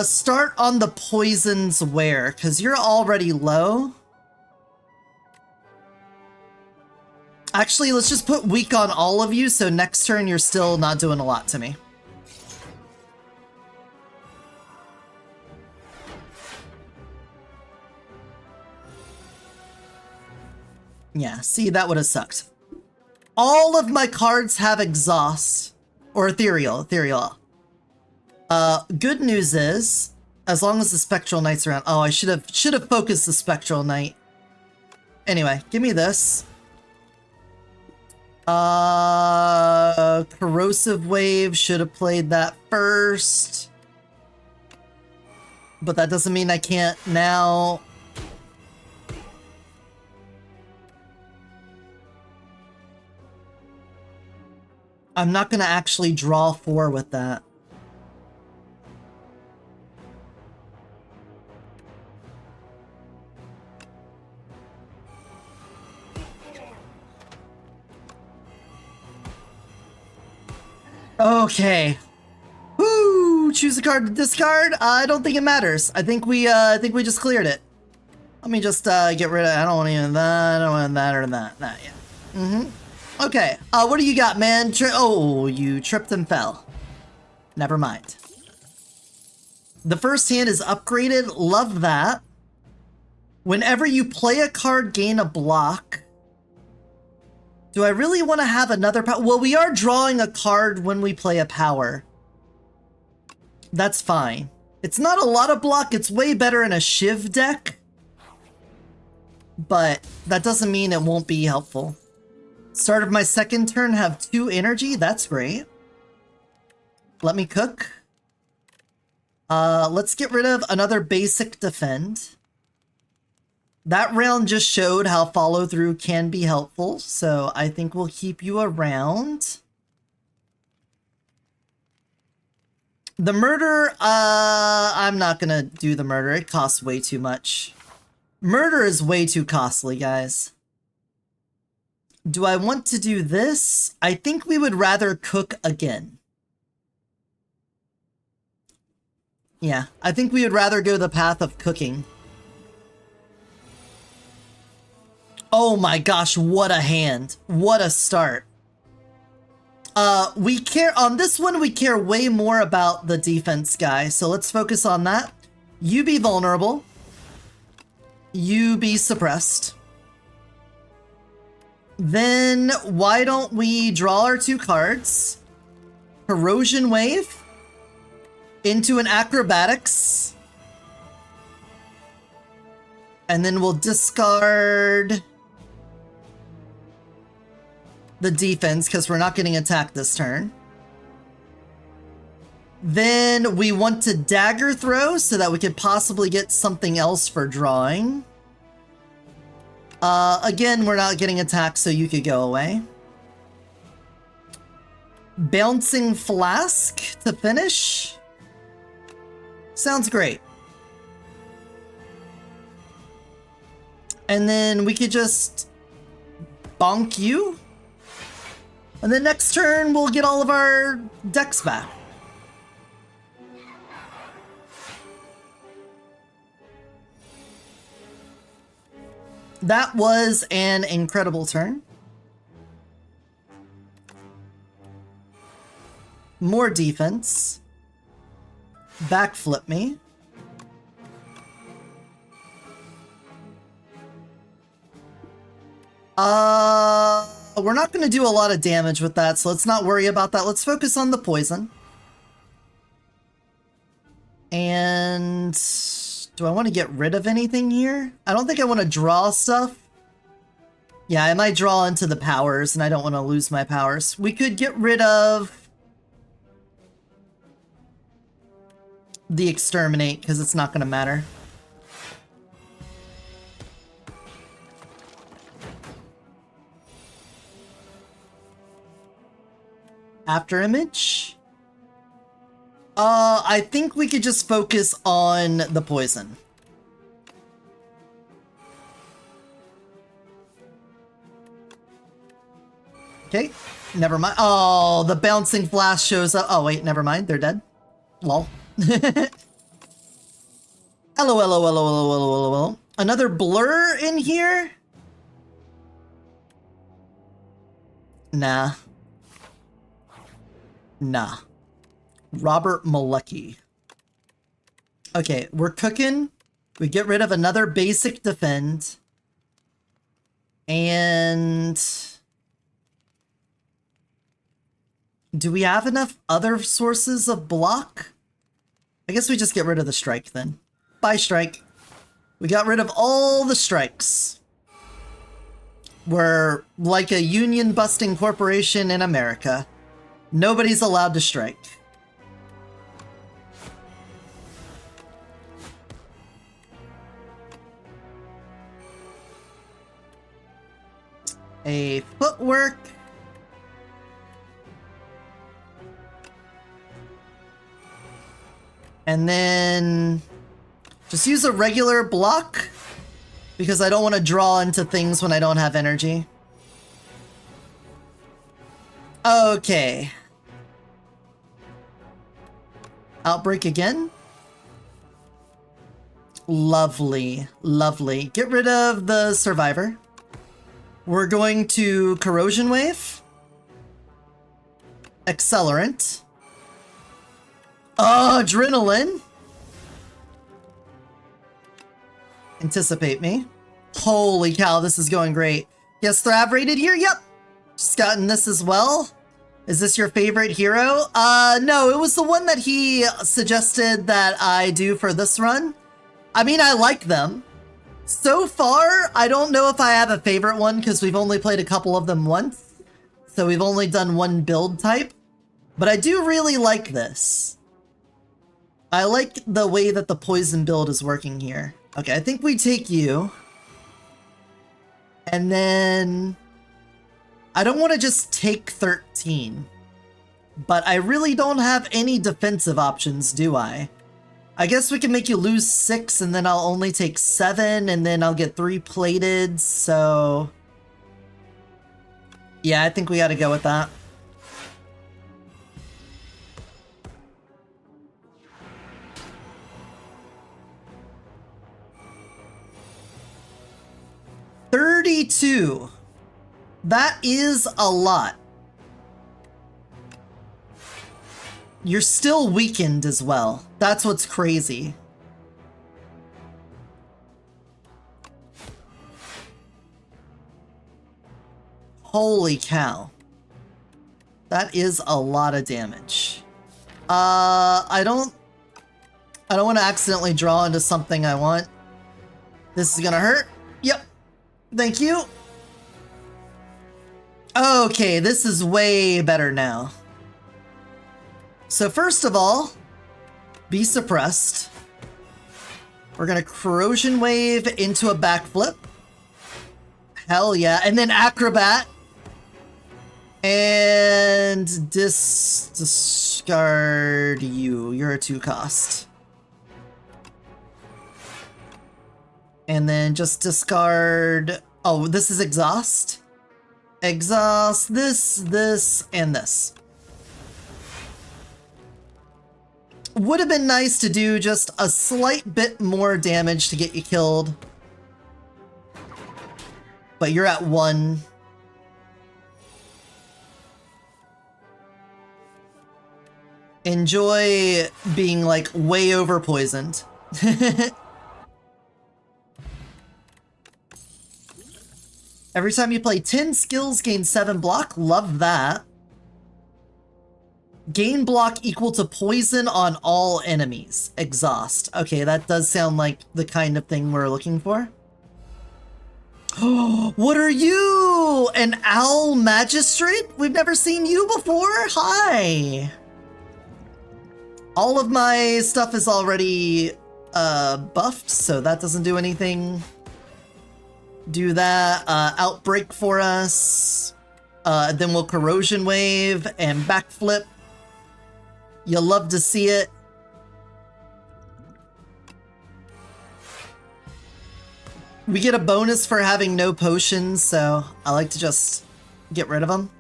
Start on the poisons where, because you're already low. Actually, let's just put weak on all of you, so next turn you're still not doing a lot to me. Yeah, see, that would have sucked. All of my cards have exhaust. Or ethereal. Good news is, as long as the Spectral Knight's around... Oh, I should have focused the Spectral Knight. Anyway, give me this. Corrosive Wave, should have played that first. But that doesn't mean I can't now. I'm not gonna actually draw 4 with that. Okay. Woo! Choose a card to discard. I don't think it matters. I think we just cleared it. Let me just get rid of. I don't want any of that. I don't want that or that. That yeah. Okay. What do you got, man? Oh, you tripped and fell. Never mind. The first hand is upgraded. Love that. Whenever you play a card, gain a block. Do I really want to have another power? Well, we are drawing a card when we play a power. That's fine. It's not a lot of block. It's way better in a Shiv deck. But that doesn't mean it won't be helpful. Start of my second turn, have 2 energy. That's great. Let me cook. Let's get rid of another basic defend. That round just showed how follow-through can be helpful, so I think we'll keep you around. The murder, I'm not gonna do the murder. It costs way too much. Murder is way too costly, guys. Do I want to do this? I think we would rather cook again. Yeah, I think we would rather go the path of cooking. Oh my gosh, what a hand. What a start. We care, on this one, we care way more about the defense guy, so let's focus on that. You be vulnerable. You be suppressed. Then, why don't we draw our 2 cards? Corrosion Wave. Into an Acrobatics. And then we'll discard the defense, because we're not getting attacked this turn. Then we want to dagger throw so that we could possibly get something else for drawing. Again, we're not getting attacked, so you could go away. Bouncing Flask to finish. Sounds great. And then we could just bonk you. And then next turn, we'll get all of our decks back. That was an incredible turn. More defense. Backflip me. We're not going to do a lot of damage with that, so let's not worry about that. Let's focus on the poison. And do I want to get rid of anything here? I don't think I want to draw stuff. Yeah, I might draw into the powers, and I don't want to lose my powers. We could get rid of the exterminate, because it's not going to matter. After image? I think we could just focus on the poison. Okay, never mind. Oh, the bouncing flash shows up. Oh, wait, never mind. They're dead. Lol. Hello, hello, hello, hello, hello, hello. Another blur in here? Nah. Nah. Robert Malecki. Okay, we're cooking. We get rid of another basic defend. And... do we have enough other sources of block? I guess we just get rid of the strike then. Bye, strike. We got rid of all the strikes. We're like a union-busting corporation in America. Nobody's allowed to strike. A footwork. And then just use a regular block because I don't want to draw into things when I don't have energy. Okay. Outbreak again. Lovely, lovely. Get rid of the survivor. We're going to corrosion wave. Accelerant. Adrenaline. Anticipate me. Holy cow, this is going great. Yes, Thrav rated here? Yep. Just gotten this as well. Is this your favorite hero? No, it was the one that he suggested that I do for this run. I mean, I like them. So far, I don't know if I have a favorite one because we've only played a couple of them once. So we've only done one build type. But I do really like this. I like the way that the poison build is working here. Okay, I think we take you. And then... I don't want to just take 13. But I really don't have any defensive options, do I? I guess we can make you lose 6 and then I'll only take 7 and then I'll get 3 plated, so... yeah, I think we gotta go with that. $32. That is a lot. You're still weakened as well. That's what's crazy. Holy cow. That is a lot of damage. I don't want to accidentally draw into something I want. This is gonna hurt. Yep. Thank you. Okay, this is way better now. So first of all, be suppressed. We're gonna corrosion wave into a backflip. Hell yeah, and then acrobat. And discard you. You're a 2 cost. And then just discard... oh, this is exhaust? Exhaust, this, and this. Would have been nice to do just a slight bit more damage to get you killed. But you're at 1. Enjoy being, like, way over poisoned. Every time you play 10 skills, gain 7 block. Love that. Gain block equal to poison on all enemies. Exhaust. Okay, that does sound like the kind of thing we're looking for. Oh, what are you? An owl magistrate? We've never seen you before? Hi. All of my stuff is already buffed, so that doesn't do anything. Do that. Outbreak for us. Then we'll corrosion wave and backflip. You'll love to see it. We get a bonus for having no potions, so I like to just get rid of them.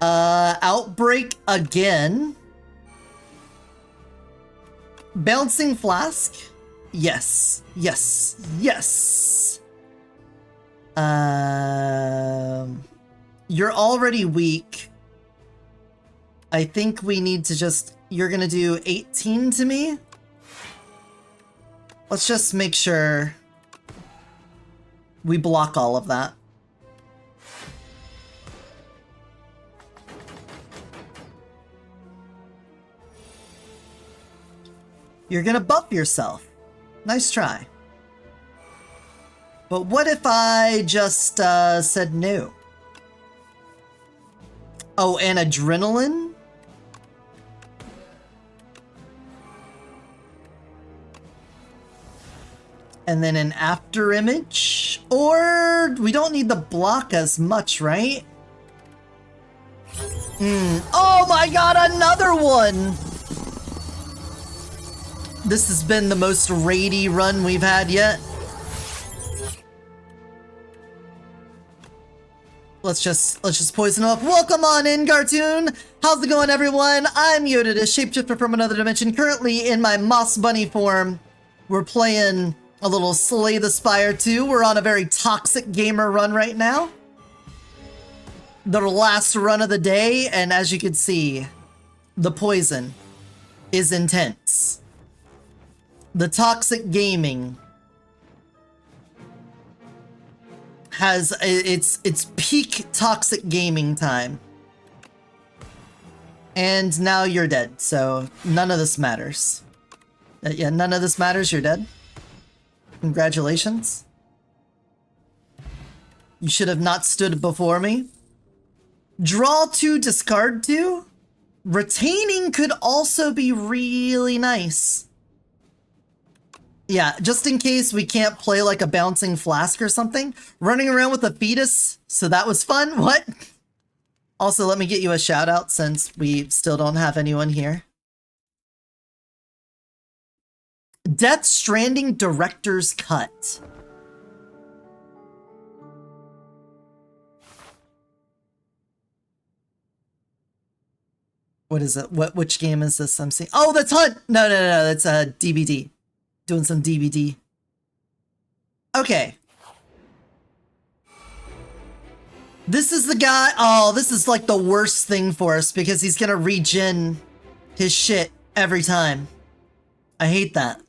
Outbreak again. Bouncing flask. Yes, yes, yes. You're already weak. I think we need to just... You're gonna do 18 to me? Let's just make sure we block all of that. You're gonna buff yourself. Nice try. But what if I just said no? Oh, and adrenaline? And then an after image? Or we don't need the block as much, right? Oh my god, another one! This has been the most raidy run we've had yet. Let's just poison him up. Welcome on in, Cartoon! How's it going, everyone? I'm Eotidiss, Shapeshifter from another dimension, currently in my Moss Bunny form. We're playing a little Slay the Spire 2. We're on a very toxic gamer run right now. The last run of the day, and as you can see, the poison is intense. The toxic gaming has its peak toxic gaming time. And now you're dead, so none of this matters. Yeah, none of this matters, you're dead. Congratulations. You should have not stood before me. Draw 2, discard 2? Retaining could also be really nice. Yeah, just in case we can't play like a bouncing flask or something. Running around with a fetus, so that was fun. What? Also, let me get you a shout out since we still don't have anyone here. Death Stranding Director's Cut. What is it? Which game is this I'm seeing? Oh, that's Hunt! No, that's a DBD. Doing some DBD. Okay. This is the guy. Oh, this is like the worst thing for us because he's gonna regen his shit every time. I hate that.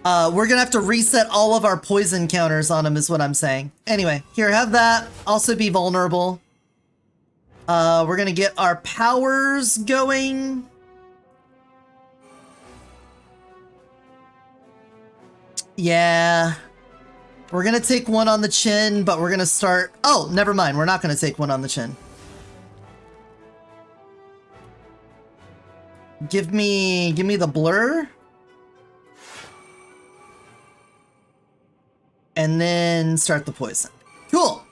We're gonna have to reset all of our poison counters on him is what I'm saying. Anyway, here, have that. Also be vulnerable. We're gonna get our powers going. Yeah. We're gonna take one on the chin, but we're gonna start... Oh, never mind. We're not gonna take one on the chin. Give me the blur. And then start the poison. Cool.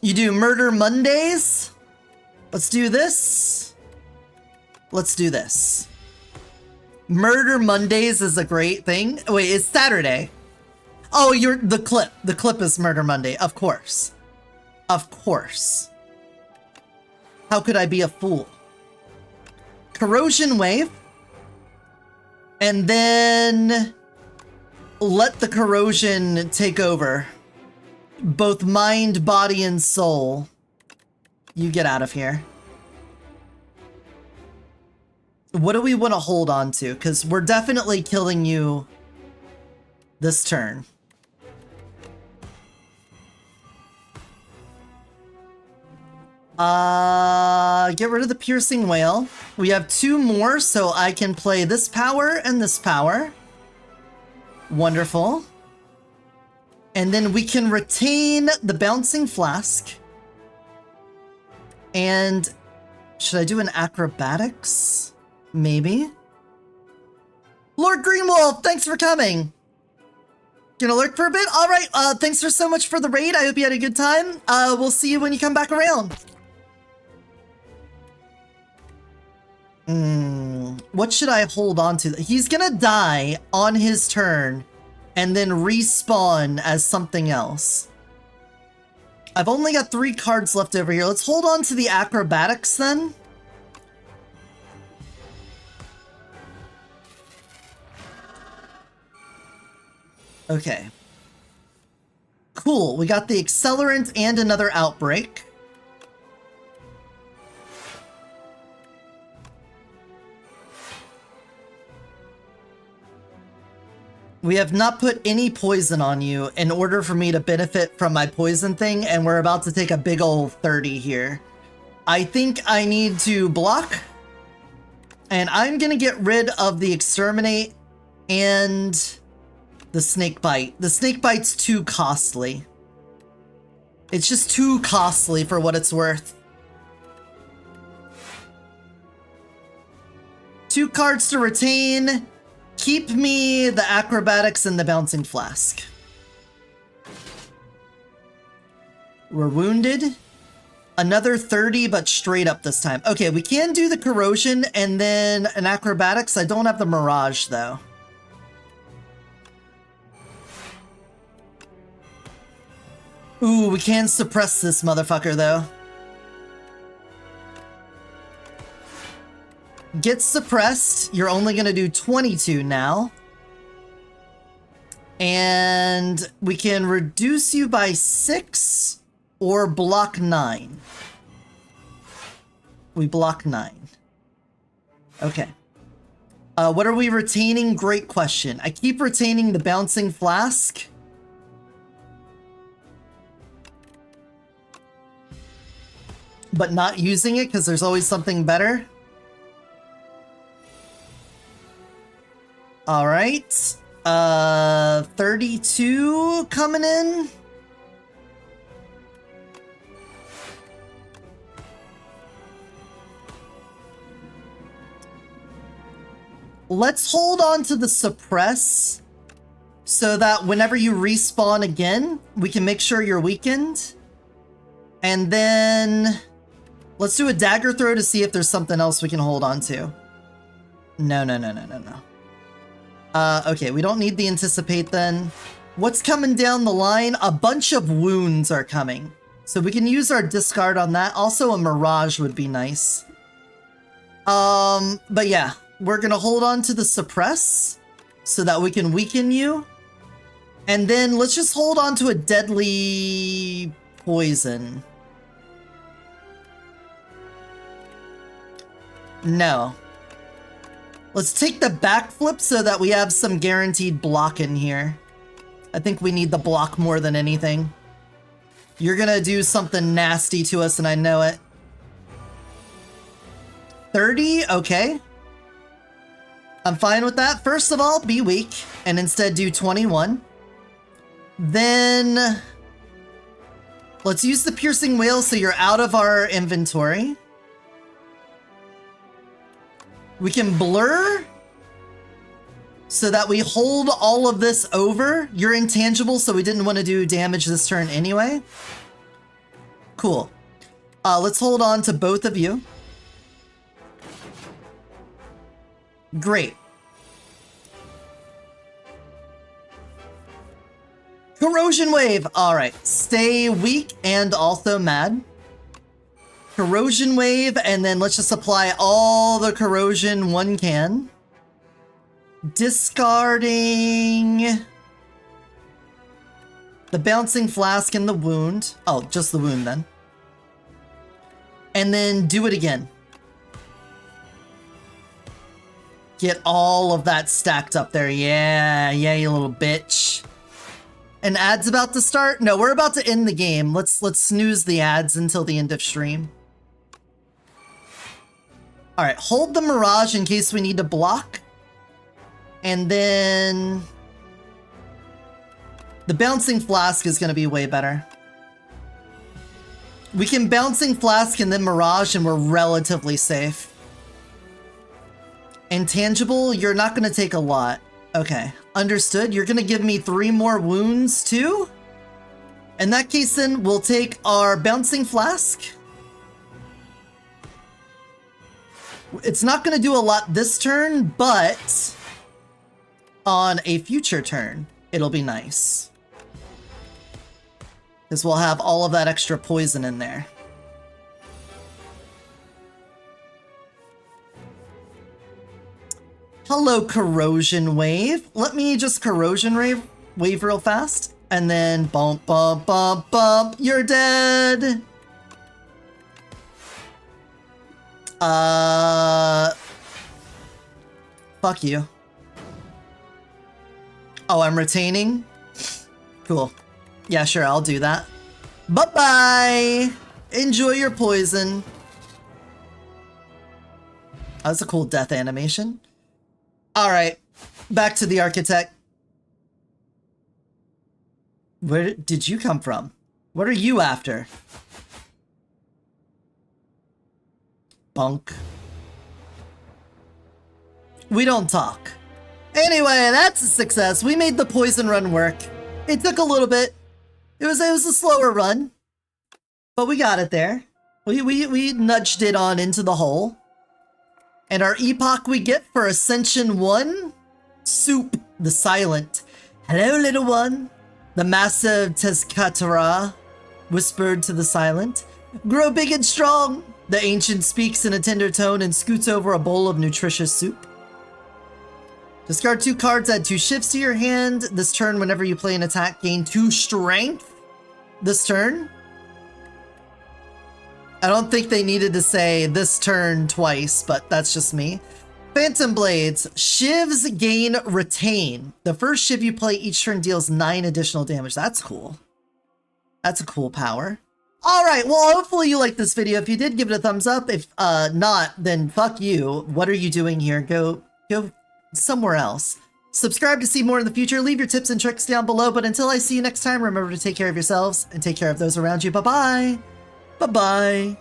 You do Murder Mondays. Let's do this. Let's do this. Murder Mondays is a great thing. Wait, it's Saturday. Oh, you're the clip. The clip is Murder Monday. Of course. Of course. How could I be a fool? Corrosion Wave. And then let the corrosion take over. Both mind, body, and soul. You get out of here. What do we want to hold on to? Because we're definitely killing you this turn. Get rid of the Piercing Wail. We have 2 more, so I can play this power and this power. Wonderful. And then we can retain the Bouncing Flask. And should I do an Acrobatics? Maybe. Lord Greenwolf, thanks for coming. Gonna lurk for a bit? All right, thanks for so much for the raid. I hope you had a good time. We'll see you when you come back around. What should I hold on to? He's gonna die on his turn and then respawn as something else. I've only got 3 cards left over here. Let's hold on to the Acrobatics then. Okay. Cool, we got the accelerant and another outbreak. We have not put any poison on you in order for me to benefit from my poison thing, and we're about to take a big old 30 here. I think I need to block, and I'm gonna get rid of the exterminate and the snake bite. The snake bite's too costly. It's just too costly for what it's worth. 2 cards to retain. Keep me the acrobatics and the bouncing flask. We're wounded. Another 30, but straight up this time. Okay, we can do the corrosion and then an acrobatics. I don't have the mirage though. Ooh, we can suppress this motherfucker though. Get suppressed. You're only gonna do 22 now. And we can reduce you by 6 or block 9. We block 9. Okay. What are we retaining? Great question. I keep retaining the bouncing flask. But not using it because there's always something better. All right. 32 coming in. Let's hold on to the suppress so that whenever you respawn again, we can make sure you're weakened. And then let's do a dagger throw to see if there's something else we can hold on to. No. Okay, we don't need the anticipate then. What's coming down the line? A bunch of wounds are coming. So we can use our discard on that. Also a mirage would be nice. But yeah, we're gonna hold on to the suppress so that we can weaken you. And then let's just hold on to a deadly poison. No. Let's take the backflip so that we have some guaranteed block in here. I think we need the block more than anything. You're gonna do something nasty to us and I know it. 30? Okay. I'm fine with that. First of all, be weak and instead do 21. Then let's use the piercing wail so you're out of our inventory. We can blur so that we hold all of this over. You're intangible, so we didn't want to do damage this turn anyway. Cool. Let's hold on to both of you. Great. Corrosion wave. All right. Stay weak and also mad. Corrosion wave, and then let's just apply all the corrosion one can. Discarding the bouncing flask and the wound. Oh, just the wound then. And then do it again. Get all of that stacked up there. Yeah, you little bitch. An ad's about to start? No, we're about to end the game. Let's snooze the ads until the end of stream. All right, hold the mirage in case we need to block. And then the bouncing flask is going to be way better. We can bouncing flask and then mirage and we're relatively safe. Intangible, you're not going to take a lot. Okay, understood. You're going to give me 3 more wounds too? In that case then, we'll take our bouncing flask. It's not going to do a lot this turn, but on a future turn, it'll be nice. Because we'll have all of that extra poison in there. Hello, Corrosion Wave. Let me just Corrosion Wave real fast. And then bump, bump, bump, bump, you're dead. Fuck you. Oh, I'm retaining? Cool. Yeah, sure, I'll do that. Bye-bye! Enjoy your poison. That's a cool death animation. Alright, back to the architect. Where did you come from? What are you after? Bunk. We don't talk. Anyway, that's a success. We made the poison run work. It took a little bit. It was a slower run, but we got it there. We nudged it on into the hole. And our epoch we get for Ascension 1? Soup, the Silent. Hello, little one. The massive Tezcatara whispered to the Silent. Grow big and strong. The Ancient speaks in a tender tone and scoots over a bowl of nutritious soup. Discard 2 cards, add 2 shifts to your hand. This turn, whenever you play an attack, gain 2 strength. This turn? I don't think they needed to say this turn twice, but that's just me. Phantom Blades. Shivs gain retain. The first shiv you play each turn deals 9 additional damage. That's cool. That's a cool power. Alright, well, hopefully you liked this video. If you did, give it a thumbs up. If not, then fuck you. What are you doing here? Go somewhere else. Subscribe to see more in the future. Leave your tips and tricks down below. But until I see you next time, remember to take care of yourselves and take care of those around you. Bye-bye. Bye-bye.